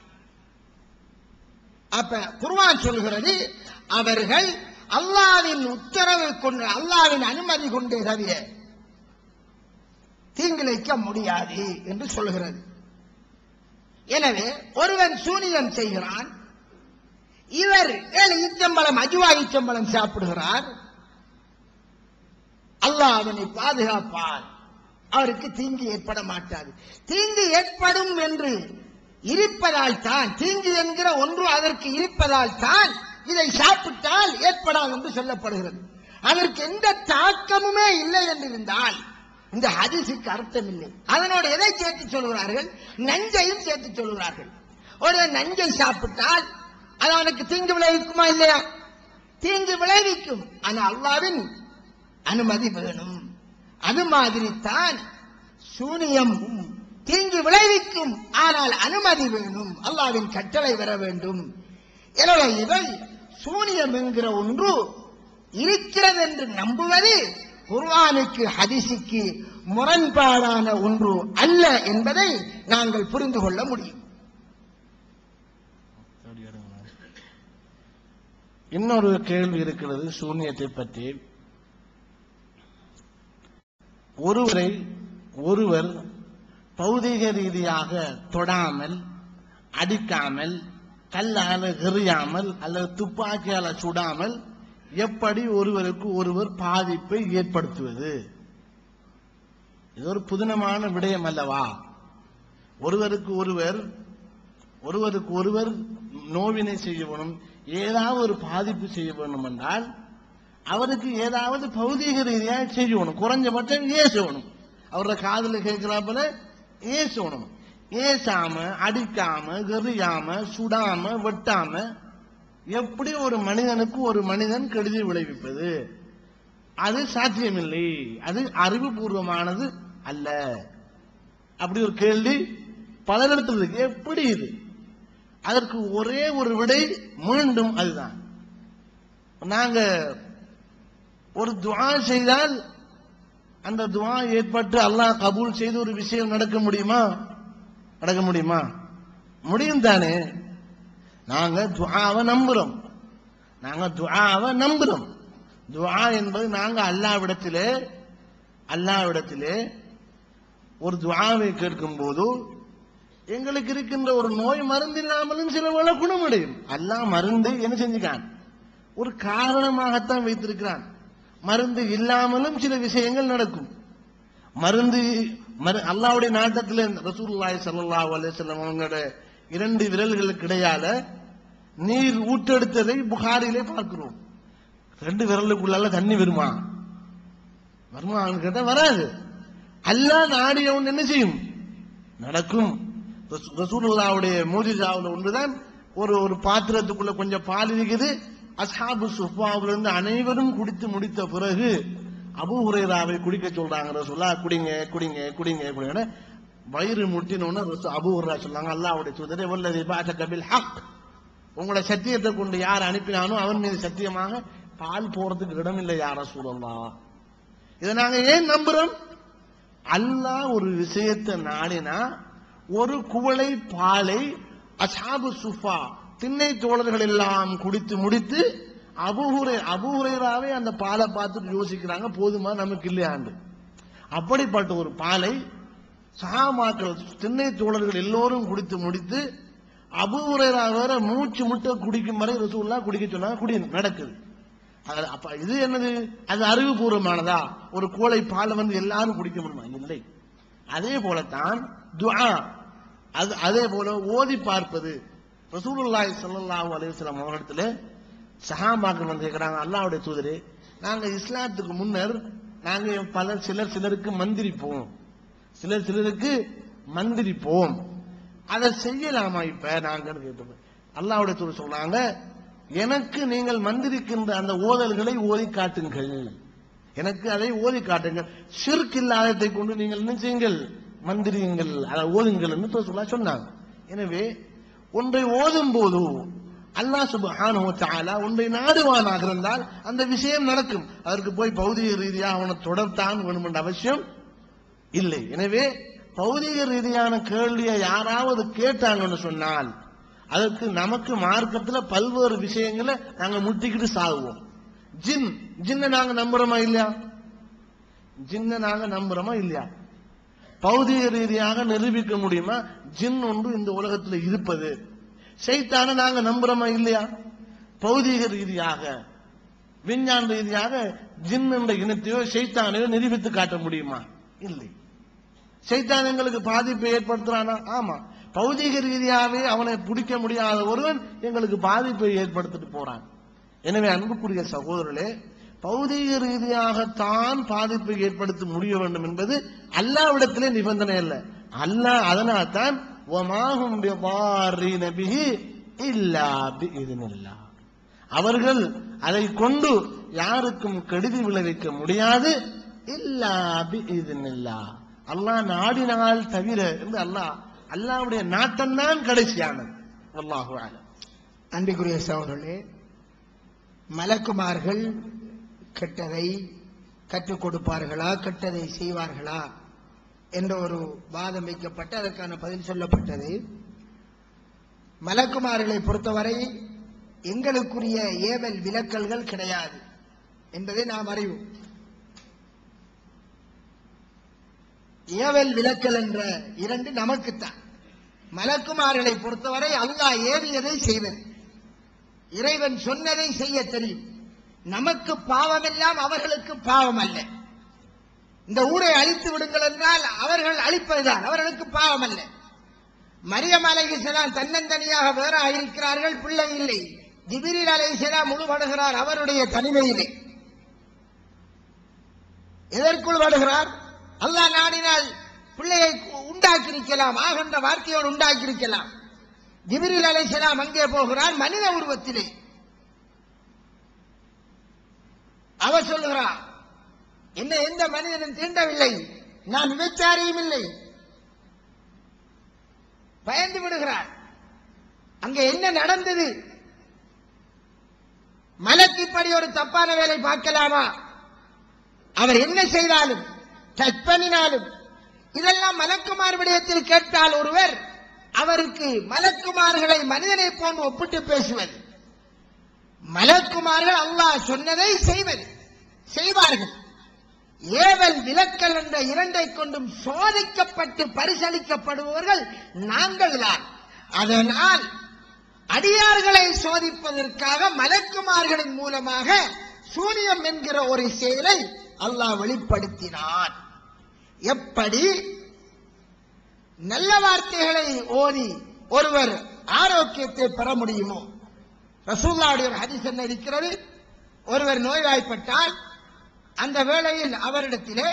அப்ப குர்ஆன் சொல்கிறது, அவர்கள் அல்லாஹ்வின் உத்தரவு கொண்டு, அல்லாஹ்வின் அனுமதி கொண்டே தவிர தீங்கிழைக்க முடியாது என்று சொல்கிறது. எனவே ஒருவன் சூனியம் செய்கிறான், இவர் 7 ஈச்சம்பழம் அஜுவா ஈச்சம்பழம் சாப்பிடுகிறார், அல்லாஹ் அவனை பாதுகாப்பான், அவருக்கு தீங்கு ஏற்பட மாட்டாது. தீங்கு ஏற்படும் என்று இருப்பதால் தான், தீங்கு என்கிற ஒன்று அதற்கு இருப்பதால் தான் இதை சாப்பிட்டால் ஏற்படாது என்று சொல்லப்படுகிறது. அதற்கு எந்த தாக்கமுமே இல்லை என்றிருந்தால் இந்த ஹதீஸுக்கு அர்த்தம் இல்லை. அதனோடு எதை சேர்த்து சொல்கிறார்கள்? நஞ்சையும் சேர்த்து சொல்கிறார்கள். ஒரு நஞ்சை சாப்பிட்டால் அது அவனுக்கு தீங்கு விளைவிக்குமா இல்லையா? தீங்கு விளைவிக்கும். ஆனால் அல்லாஹ்வின் அனுமதி வேணும். அது மாதிரி தான் சூனியம் தீங்கு விளைவிக்கும், ஆனால் அனுமதி வேணும், அல்லாஹ்வின் கட்டளை வர வேண்டும். எனவே இவை சூனியம் என்கிற ஒன்று இருக்கிறது என்று நம்புவது குர்ஆனுக்கு ஹதீஸுக்கு முரண்பாடான ஒன்று அல்ல என்பதை நாங்கள் புரிந்து கொள்ள முடியும். இன்னொரு கேள்வி இருக்கிறது சூனியத்தை பற்றி. ஒருவரை ஒருவர் பௌதீக ரீதியாக தொடாமல், அடிக்காமல், கல்லால எறியாமல் அல்லது துப்பாக்கியால சுடாமல் எப்படி ஒருவருக்கு ஒருவர் பாதிப்பை ஏற்படுத்துவது? இது ஒரு புதினமான விடயம் அல்லவா? ஒருவருக்கு ஒருவர் நோவினை செய்ய வேணும், ஏதாவது ஒரு பாதிப்பு செய்ய வேண்டும் என்றால் அவருக்கு ஏதாவது பௌதீக ரீதியாக செய்யணும், குறைஞ்சபட்சம் ஏசணும். அவரோட காதல கேட்கிறாப்புல ஏசணும். ஏசாம, அடிக்காம, எறியாம, சுடாம, வெட்டாம எப்படி ஒரு மனிதனுக்கு ஒரு மனிதன் கெடுதி விளைவிப்பது? அது சாத்தியமில்லை, அது அறிவுபூர்வமானது அல்ல. அப்படி ஒரு கேள்வி பலரிடத்தில் இருக்கு. எப்படி இது? அதற்கு ஒரே ஒரு விடை மீண்டும் அதுதான். நாங்க ஒரு துஆ செய்தால் அந்த துஆ ஏற்பட்டு அல்லாஹ் கபூல் செய்து ஒரு விஷயம் நடக்க முடியுமா? நடக்க முடியுமா? முடியும் தானே. நாங்க துஆவை நம்புறோம். துஆ என்பது நாங்க அல்லாஹ்விடத்திலே ஒரு துஆவை கேட்கும் போது எங்களுக்கு இருக்கின்ற ஒரு நோய் மருந்து இல்லாமலும் சில வேளை குணமடையும். அல்லாஹ் மருந்து என்ன செஞ்சுக்கான்? ஒரு காரணமாகத்தான் வைத்திருக்கிறான். மருந்து இல்லாமலும் சில விஷயங்கள் நடக்கும். அல்லாஹ்வுடைய நாட்டத்தில் ரசூலுல்லாஹி ஸல்லல்லாஹு அலைஹி வஸல்லம் அவங்களோட 2 விரல்களுக்கு இடையால நீர் ஊற்றெடுத்ததை புகாரிலே பார்க்கிறோம். 2 விரலுக்குள்ளால தண்ணி வருமா கேட்டா வராது. அல்லாஹ் நாடியவன் என்ன செய்யும்? நடக்கும். ரசூலுல்லாஹ்வுடைய மூஜிசாவுல ஒன்றுதான், ஒரு பாத்திரத்துக்குள்ள கொஞ்சம் பால் இருக்குது. அஸ்ஹாபு சுஃபாவிலிருந்து அனைவரும் குடித்து முடித்த பிறகு அபூ ஹுரைராவை குடிக்க சொல்றாங்க. ரசூலுல்லாஹ் குடிங்க குடிங்க குடிங்க குடிங்க. வயிறு முட்டினோன்னு அபூ ஹுரைரா சொன்னாங்க, அல்லாஹ்வுடைய தூதரே, வல்லதி பஅஸக பில் ஹக், உங்களோட சத்தியத்தை கொண்டு யார் அனுப்பினானோ அவன் மீது சத்தியமாக பால் போறதுக்கு இடம் இல்லை யா ரசூலல்லாஹ் இதை நாங்க ஏன் நம்புறோம்? அல்லாஹ் ஒரு விஷயத்தை நாடினா ஒரு குவளை பாலை அஸ்ஹாபு சுஃபா திண்ணை தோழர்கள் எல்லாம் குடித்து முடித்து அபூஹுரைராவே அந்த பாலை பார்த்துட்டு யோசிக்கிறாங்க, போதுமா நமக்கு இல்லையாண்டு. அப்படிப்பட்ட ஒரு பாலை சஹாபாக்கள் திண்ணை தோழர்கள் எல்லோரும் குடித்து முடித்து அபூஹுரைரா வேற மூச்சு முட்டை குடிக்கும் வரை ரசூலுல்லாஹ் குடிக்க சொன்னாங்க. குடி நடக்குது. அப்ப இது என்னது? அது அறிவுபூர்வமானதா? ஒரு கோளை பாலை எல்லாரும் குடிக்க முடியுமா? இல்லை. அதே போலத்தான் துஆ, அதே போல ஓதி பார்ப்பது. ரசூலுல்லாஹி ஸல்லல்லாஹு அலைஹி வஸல்லம் அவர்களிடத்துல சஹாபாக்கள் கேட்கிறாங்க, அல்லாஹ்வுடைய தூதரே, நாங்க இஸ்லாத்துக்கு முன்னர் நாங்க சிலருக்கு மந்திரிப்போம், சிலருக்கு மந்திரிப்போம், அதை செய்யலாமா இப்ப நாங்க கேட்டோம். அல்லாஹ்வுடைய தூதர் சொல்றாங்க, எனக்கு நீங்கள் மந்திரிக்கின்ற அந்த ஓதல்களை ஓதி காட்டுங்கள், எனக்கு அதை ஓதி காட்டுங்கள், ஷிர்க் இல்லாததை கொண்டு நீங்கள் என்ன செய்யுங்கள், மந்திரியுங்கள், அதை ஓதுங்கள் என்று சொன்னாங்க. எனவே ஒன்றை ஓதும் போது அல்லாஹ் சுப்ஹானஹு வ தஆலா ஒன்றை நாடுவானாக இருந்தால் அந்த விஷயம் நடக்கும். அதற்கு போய் பௌதிக ரீதியாக அவனை தொடர்த்தான் வேணும் என்ற அவசியம் இல்லை. எனவே பௌதிக ரீதியான கேள்வியை யாராவது கேட்டாங்கன்னு சொன்னால் அதற்கு நமக்கு மார்க்கத்துல பல்வேறு விஷயங்களை நாங்க முட்டிக்கிட்டு சாகுவோம். ஜின்ன நாங்க நம்புறோமா இல்லையா? ஜின்ன நாங்க நம்புறோமா இல்லையா? பௌதிக ரீதியாக நிரூபிக்க முடியுமா ஜின் ஒன்று இந்த உலகத்தில் இருப்பது? ஷைத்தான நாங்க நம்புறோமா இல்லையா? பௌதிக ரீதியாக விஞ்ஞான ரீதியாக ஜின் என்ற இனத்தையோ ஷைத்தானையோ நிரூபித்து காட்ட முடியுமா? இல்லை. ஷைத்தான் எங்களுக்கு பாதிப்பை ஏற்படுத்துறானா? ஆமா. பௌதிக ரீதியாகவே அவனை பிடிக்க முடியாத ஒருவன் எங்களுக்கு பாதிப்பை ஏற்படுத்திட்டு போறான். எனவே அன்புக்குரிய சகோதரர்களே, பௌதிக ரீதியாகத்தான் பாதிப்பை ஏற்படுத்த முடிய வேண்டும் என்பது அல்லாஹ்விடத்திலே நிபந்தனை அல்ல. அல்லாஹ் அதனால் தான் அவர்கள் அதை கொண்டு யாருக்கும் கெடுதி விளைவிக்க முடியாது, இல்லா பிஇذنில்லாஹ், அல்லாஹ் நாடினால் தவிர என்று அல்லாஹ்வுடைய நாட்டம்தான் கடைசியானது. வல்லாஹு அலம். அன்பிற்குரிய சகோதரர்களே, மலக்குமார்கள் கெட்டதை கற்றுக் கொடுப்பார்களா, கெட்டதை செய்வார்களா என்ற ஒரு வாதம் வைக்கப்பட்டு அதற்கான பதில் சொல்லப்பட்டது. மலக்குமார்களை பொறுத்தவரை எங்களுக்குரிய ஏவல் விலக்கல்கள் கிடையாது என்பதை நாம் அறிவோம். ஏவல் விலக்கல் என்ற இரண்டு நமக்குத்தான். மலக்குமார்களை பொறுத்தவரை அல்லாஹ் ஏவியதை செய்வது, இறைவன் சொன்னதை செய்ய தெரியும். நமக்கு பாவம் எல்லாம் அவர்களுக்கு பாவம் அல்ல. இந்த ஊரை அழித்து விடுங்கள் என்றால் அவர்கள் அழிப்பதுதான், அவர்களுக்கு பாவம் அல்ல. மரியம் அலைஹிஸ்ஸலாம் தன்னந்தனியாக வேற இருக்கிறார்கள், பிள்ளை இல்லை. ஜிப்ரீல் அலைஹிஸ்ஸலாம் முழுபடுகிறார் அவருடைய தனிமையிலே. எதற்குள் படுகிறார்? அல்லாஹ் நாடினால் பிள்ளையை உண்டாக்கியிருக்கலாம், ஆகின்ற வார்த்தையோடு உண்டாக்கியிருக்கலாம். ஜிப்ரீல் அலைஹிஸ்ஸலாம் அங்கே போகிறார் மனித உருவத்திலே. அவர் சொல்லுகிறார், என்ன எந்த மனிதனும் தீண்டவில்லை, நான் விபச்சாரியும் இல்லை. பயந்து விடுகிறார். அங்கே என்ன நடந்தது? மலக்கு இப்படி ஒரு தப்பான வேலை பார்க்கலாமா? அவர் என்ன செய்தாலும் டச் பண்ணினாலும் இதெல்லாம் மலக்குமார் விடயத்தில் கேட்டால் ஒருவர் அவருக்கு மலக்குமார்களை மனிதனை போன்று ஒப்பிட்டு பேசுவது. மலக்குமார்கள் அல்லாஹ் சொன்னதை செய்வார்கள். ஏவல் விலக்கல் என்ற இரண்டை கொண்டும் சோதிக்கப்பட்டு பரிசளிக்கப்படுபவர்கள் நாங்கள் தான். அதனால் அடியார்களை சோதிப்பதற்காக மலக்குமார்களின் மூலமாக சூனியம் என்கிற ஒரு செயலை அல்லாஹ் வெளிப்படுத்தினான். எப்படி நல்ல வார்த்தைகளை ஓதி ஒருவர் ஆரோக்கியத்தை பெற முடியுமோ, ரசூலுல்லாஹ்வுடைய ஒரு ஹதீஸ் என்ன இருக்கிறது? ஒருவர் நோய்வாய்ப்பட்டால் அந்த வேளையில் அவரிடத்திலே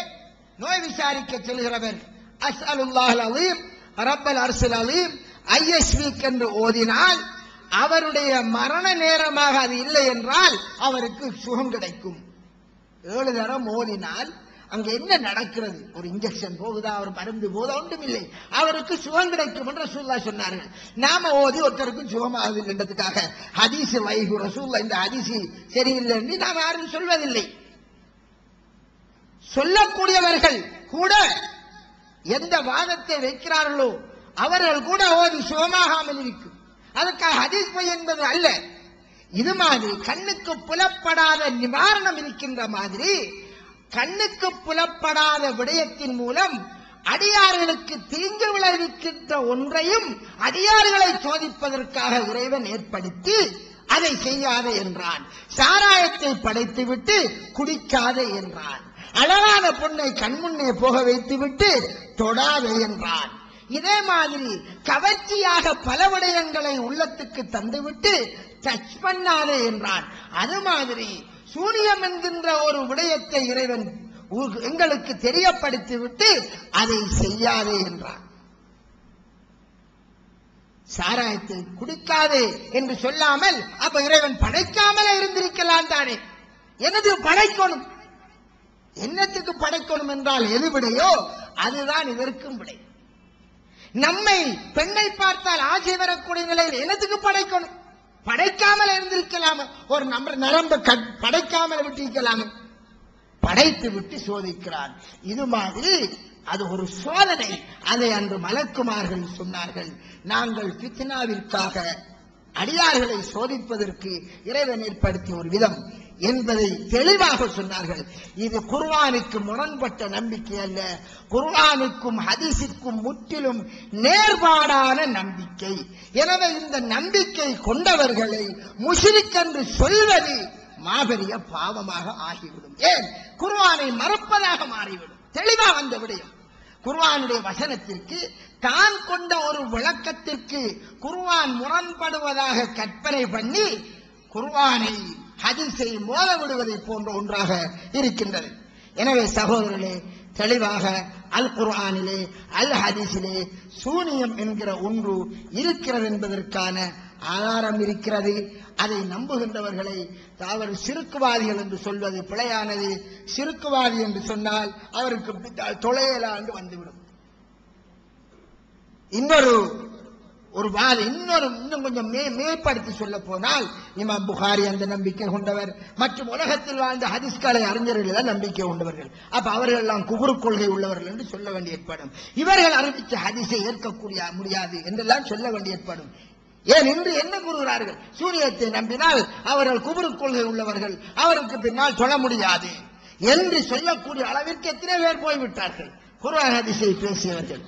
நோய் விசாரிக்க செல்கிறவர் அஸ்அலுல்லாஹல் அலீம் ரப்பல் அர்ஷில் அலீம் ஐயஸ்வீக் என்று ஓதினால் அவருடைய மரண நேரமாக அது இல்லை என்றால் அவருக்கு சுகம் கிடைக்கும். 7 தரம் ஓதினால் அங்க என்ன நடக்கிறது? ஒரு இன்ஜெக்ஷன் போகுதா, ஒரு மருந்து போதா, ஒன்றும் இல்லை, அவருக்கு சுகம் கிடைக்கும் என்று ரசூலுல்லாஹ் சொன்னார்கள். நாம ஓதி ஒருத்தருக்கும் சுகமாகுது என்றதுக்காக ஹதீஸ் வைகு ரசூலுல்லாஹ் இந்த ஹதீஸ் சரியில்லை என்று நாம் யாரும் சொல்வதில்லை. சொல்லக்கூடியவர்கள் கூட எந்த வாதத்தை வைக்கிறார்களோ அவர்கள் கூட ஓதி சுகமாகாமல் இருக்கும். அதுக்காக ஹதீஸ் பொய் என்பது அல்ல. இது மாதிரி கண்ணுக்கு புலப்படாத நிவாரணம் இருக்கின்ற மாதிரி கண்ணுக்கு புலப்படாத விடயத்தின் மூலம் அடியார்களுக்கு தீங்கு விளைவிக்கின்ற ஒன்றையும் அடியார்களை சோதிப்பதற்காக இறைவன் ஏற்படுத்தி அதை செய்யாதே என்றான். சாராயத்தை படைத்துவிட்டு குடிக்காதே என்றான். அழகான பொண்ணை கண்முன்னே போக வைத்துவிட்டு தொடாதே என்றான். இதே மாதிரி கவர்ச்சியாக பல விடயங்களை உள்ளத்துக்கு தந்துவிட்டு டச் பண்ணாதே என்றான். அது மாதிரி சூனியம் என்கின்ற ஒரு விடயத்தை இறைவன் எங்களுக்கு தெரியப்படுத்திவிட்டு அதை செய்யாதே என்றான். சாராயத்தை குடிக்காதே என்று சொல்லாமல் அப்ப இறைவன் படைக்காமலே இருந்திருக்கலாம் தானே. எனது படைக்கணும், என்னத்துக்கு படைக்கணும் என்றால் எது விடையோ அதுதான் இதற்கும் விடை. நம்மை பெண்ணை பார்த்தால் ஆசை வரக்கூடிய நிலையில் என்னத்துக்கு படைக்கணும்? படைக்காமல் இருந்திருக்கலாம. ஒரு நரம்ப படைக்காமல் விட்டிருக்கலாமே. படைத்து விட்டு சோதிக்கிறான். இது மாதிரி அது ஒரு சோதனை. அதை அன்று மலக்குமார்கள் சொன்னார்கள், நாங்கள் ஃபித்னாவிற்காக அடியார்களை சோதிப்பதற்கு இறைவன் ஏற்படுத்திய ஒரு விதம் என்பதை தெளிவாக சொன்னார்கள். இது குர்ஆனுக்கு முரண்பட்ட நம்பிக்கை அல்ல, குர்ஆனுக்கும் ஹதீஸுக்கும் முற்றிலும் நேர்பாடான நம்பிக்கை. எனவே இந்த நம்பிக்கை கொண்டவர்களை முஷ்ரிக் என்று சொல்வது மாபெரிய பாவமாக ஆகிவிடும். ஏன்? குர்ஆனை மறப்பதாக மாறிவிடும். தெளிவாக அந்த விடயம் குர்ஆனுடைய வசனத்திற்கு தான் கொண்ட ஒரு விளக்கத்திற்கு குர்ஆன் முரண்படுவதாக கற்பனை பண்ணி குர்ஆனை ஹதீஸை மோத விடுவதை போன்ற ஒன்றாக இருக்கின்றது. எனவே சகோதரர்களே, தெளிவாக அல் குர்ஆனிலே அல் ஹதீஸிலே சூனியம் என்கிற ஒன்று இருக்கிறது என்பதற்கான ஆதாரம் இருக்கிறது. அதை நம்புகின்றவர்களை அவர் சிறுக்குவாதிகள் என்று சொல்வது பிழையானது. சிறுக்குவாதி என்று சொன்னால் அவருக்கு தொலையலாண்டு வந்துவிடும். இன்னும் கொஞ்சம் மேம்படுத்தி சொல்ல போனால் இமாம் புகாரி அந்த நம்பிக்கை கொண்டவர், மற்றும் உலகத்தில் வாழ்ந்த ஹதீஸ்களை அறிஞர்கள் நம்பிக்கை கொண்டவர்கள். அப்ப அவர்கள் எல்லாம் குஃப்ர் கொள்கை உள்ளவர்கள் என்று சொல்ல வேண்டிய ஏற்படும். இவர்கள் அறிவித்த ஹதீஸை ஏற்கக்கூடிய முடியாது என்றெல்லாம் சொல்ல வேண்டிய ஏற்படும். ஏன் இன்று என்ன கூறுகிறார்கள்? சூனியத்தை நம்பினால் அவர்கள் குஃப்ர் கொள்கை உள்ளவர்கள், அவருக்கு பின்னால் சொல்ல முடியாது என்று சொல்லக்கூடிய அளவிற்கு எத்தனை பேர் போய்விட்டார்கள் குர்ஆன் ஹதீஸை பேசியவர்கள்.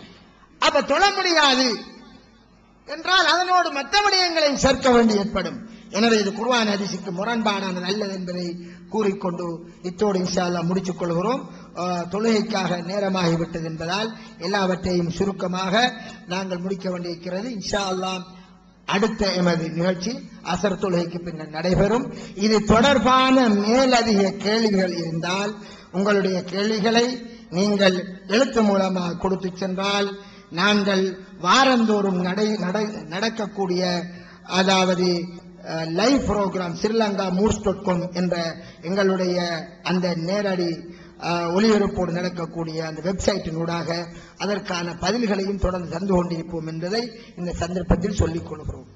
அப்ப தொழ முடியாது என்றால் அதனோடு மற்ற விடயங்களையும் சேர்க்க வேண்டி ஏற்படும். எனவே இது குர்ஆன் ஹதீஸுக்கு முரண்பாடான நல்லது என்பதை கூறிக்கொண்டு இத்தோடு இன்ஷா அல்லாஹ் முடித்துக் கொள்கிறோம். தொழுகைக்காக நேரமாகிவிட்டது என்பதால் எல்லாவற்றையும் சுருக்கமாக நாங்கள் முடிக்க வேண்டியிருக்கிறது. இன்ஷா அல்லாஹ் அடுத்த எமது நிகழ்ச்சி அசர் தொழுகைக்கு பின்னர் நடைபெறும். இது தொடர்பான மேலதிக கேள்விகள் இருந்தால் உங்களுடைய கேள்விகளை நீங்கள் எழுத்து மூலமாக கொடுத்து சென்றால் நாங்கள் வாரந்தோறும் நடக்கக்கூடிய அதாவது லைவ் புரோகிராம் srilankamoods.com என்ற எங்களுடைய அந்த நேரடி ஒளிபரப்போடு நடக்கக்கூடிய அந்த வெப்சைட்டினூடாக அதற்கான பதில்களையும் தொடர்ந்து தந்து கொண்டிருப்போம் என்பதை இந்த சந்தர்ப்பத்தில் சொல்லிக் கொள்கிறோம்.